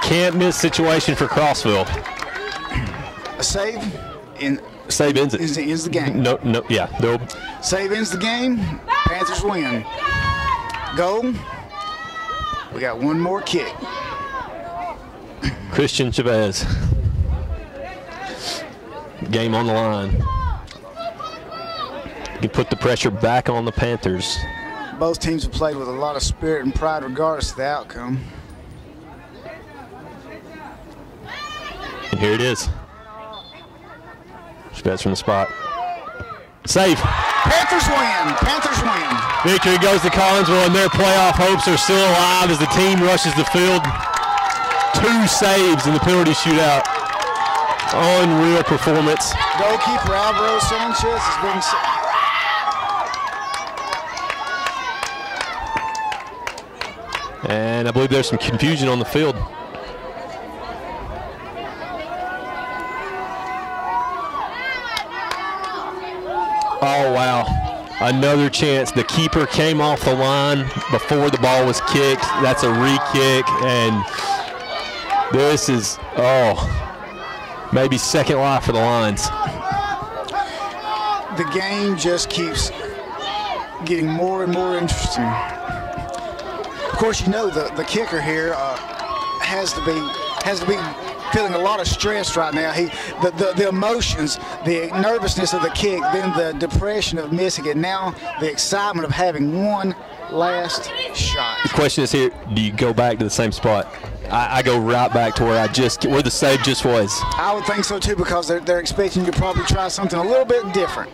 S1: Can't miss situation for Crossville.
S2: A save ends it. Ends the game.
S1: No, yeah.
S2: Save ends the game. Panthers win. Goal. We got one more kick.
S1: Christian Chavez. Game on the line. can put the pressure back on the Panthers.
S2: Both teams have played with a lot of spirit and pride regardless of the outcome.
S1: And here it is. Spets from the spot. Save.
S2: Panthers win. Panthers win.
S1: Victory goes to Collinsville, and their playoff hopes are still alive as the team rushes the field. 2 saves in the penalty shootout. Unreal performance.
S2: Goalkeeper Alvaro Sanchez has been.
S1: And I believe there's some confusion on the field. Oh, wow. Another chance. The keeper came off the line before the ball was kicked. That's a re-kick, and this is, maybe second life for the Lions.
S2: The game just keeps getting more and more interesting. Of course, you know the kicker here has to be feeling a lot of stress right now. The emotions, the nervousness of the kick, then the depression of missing it, now the excitement of having one last shot.
S1: The question is here: do you go back to the same spot? I go right back to where the save just was.
S2: I would think so too, because they're expecting you to probably try something a little bit different.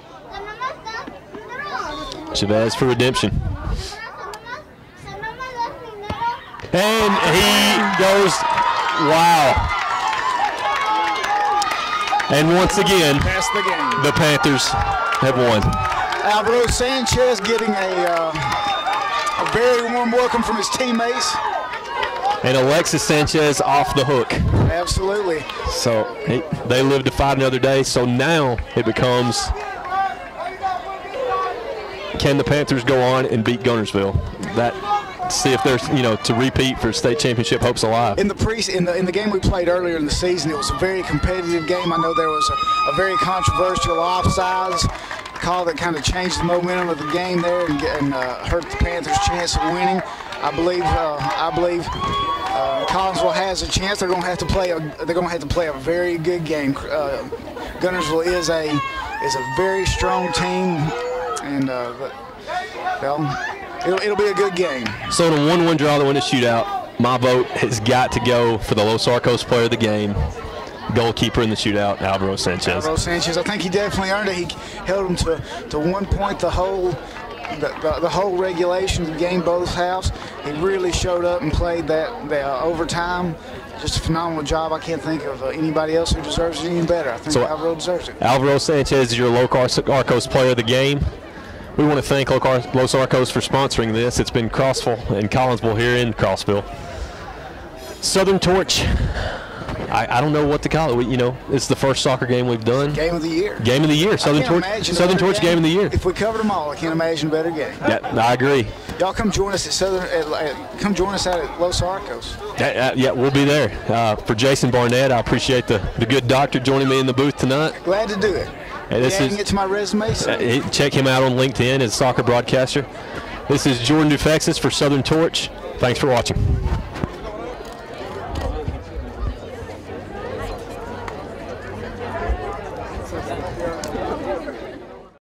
S1: Chavez for redemption. And he goes, wow. And once again, the Panthers have won.
S2: Alvaro Sanchez getting a very warm welcome from his teammates.
S1: And Alexis Sanchez off the hook.
S2: Absolutely.
S1: So they live to fight another day. So now it becomes, can the Panthers go on and beat Guntersville? See if there's, to repeat for state championship hopes alive.
S2: In the game we played earlier in the season, it was a very competitive game. I know there was a very controversial offsides call that kind of changed the momentum of the game there and hurt the Panthers' chance of winning. I believe Collinsville has a chance. They're going to have to play a very good game. Guntersville is a very strong team, and it'll be a good game.
S1: So in a 1-1 draw to win a shootout, my vote has got to go for the Los Arcos player of the game, goalkeeper in the shootout, Alvaro Sanchez.
S2: Alvaro Sanchez, I think he definitely earned it. He held him to 1 point the whole regulation of the game, both halves. He really showed up and played that overtime. Just a phenomenal job. I can't think of anybody else who deserves it any better. I think Alvaro deserves it.
S1: Alvaro Sanchez is your Los Arcos player of the game. We want to thank Los Arcos for sponsoring this. It's been Crossville and Collinsville here in Crossville. Southern Torch. I don't know what to call it. It's the first soccer game we've done.
S2: Game of the year.
S1: Game of the year. Southern Torch game of the year.
S2: If we covered them all, I can't imagine a better game.
S1: Yeah, I agree.
S2: Y'all come join us come join us out at Los Arcos.
S1: Yeah, we'll be there. For Jason Barnett, I appreciate the good doctor joining me in the booth tonight.
S2: Glad to do it.
S1: And
S2: adding it to my resume.
S1: Check him out on LinkedIn as a soccer broadcaster. This is Jordan Dufexis for Southern Torch. Thanks for watching.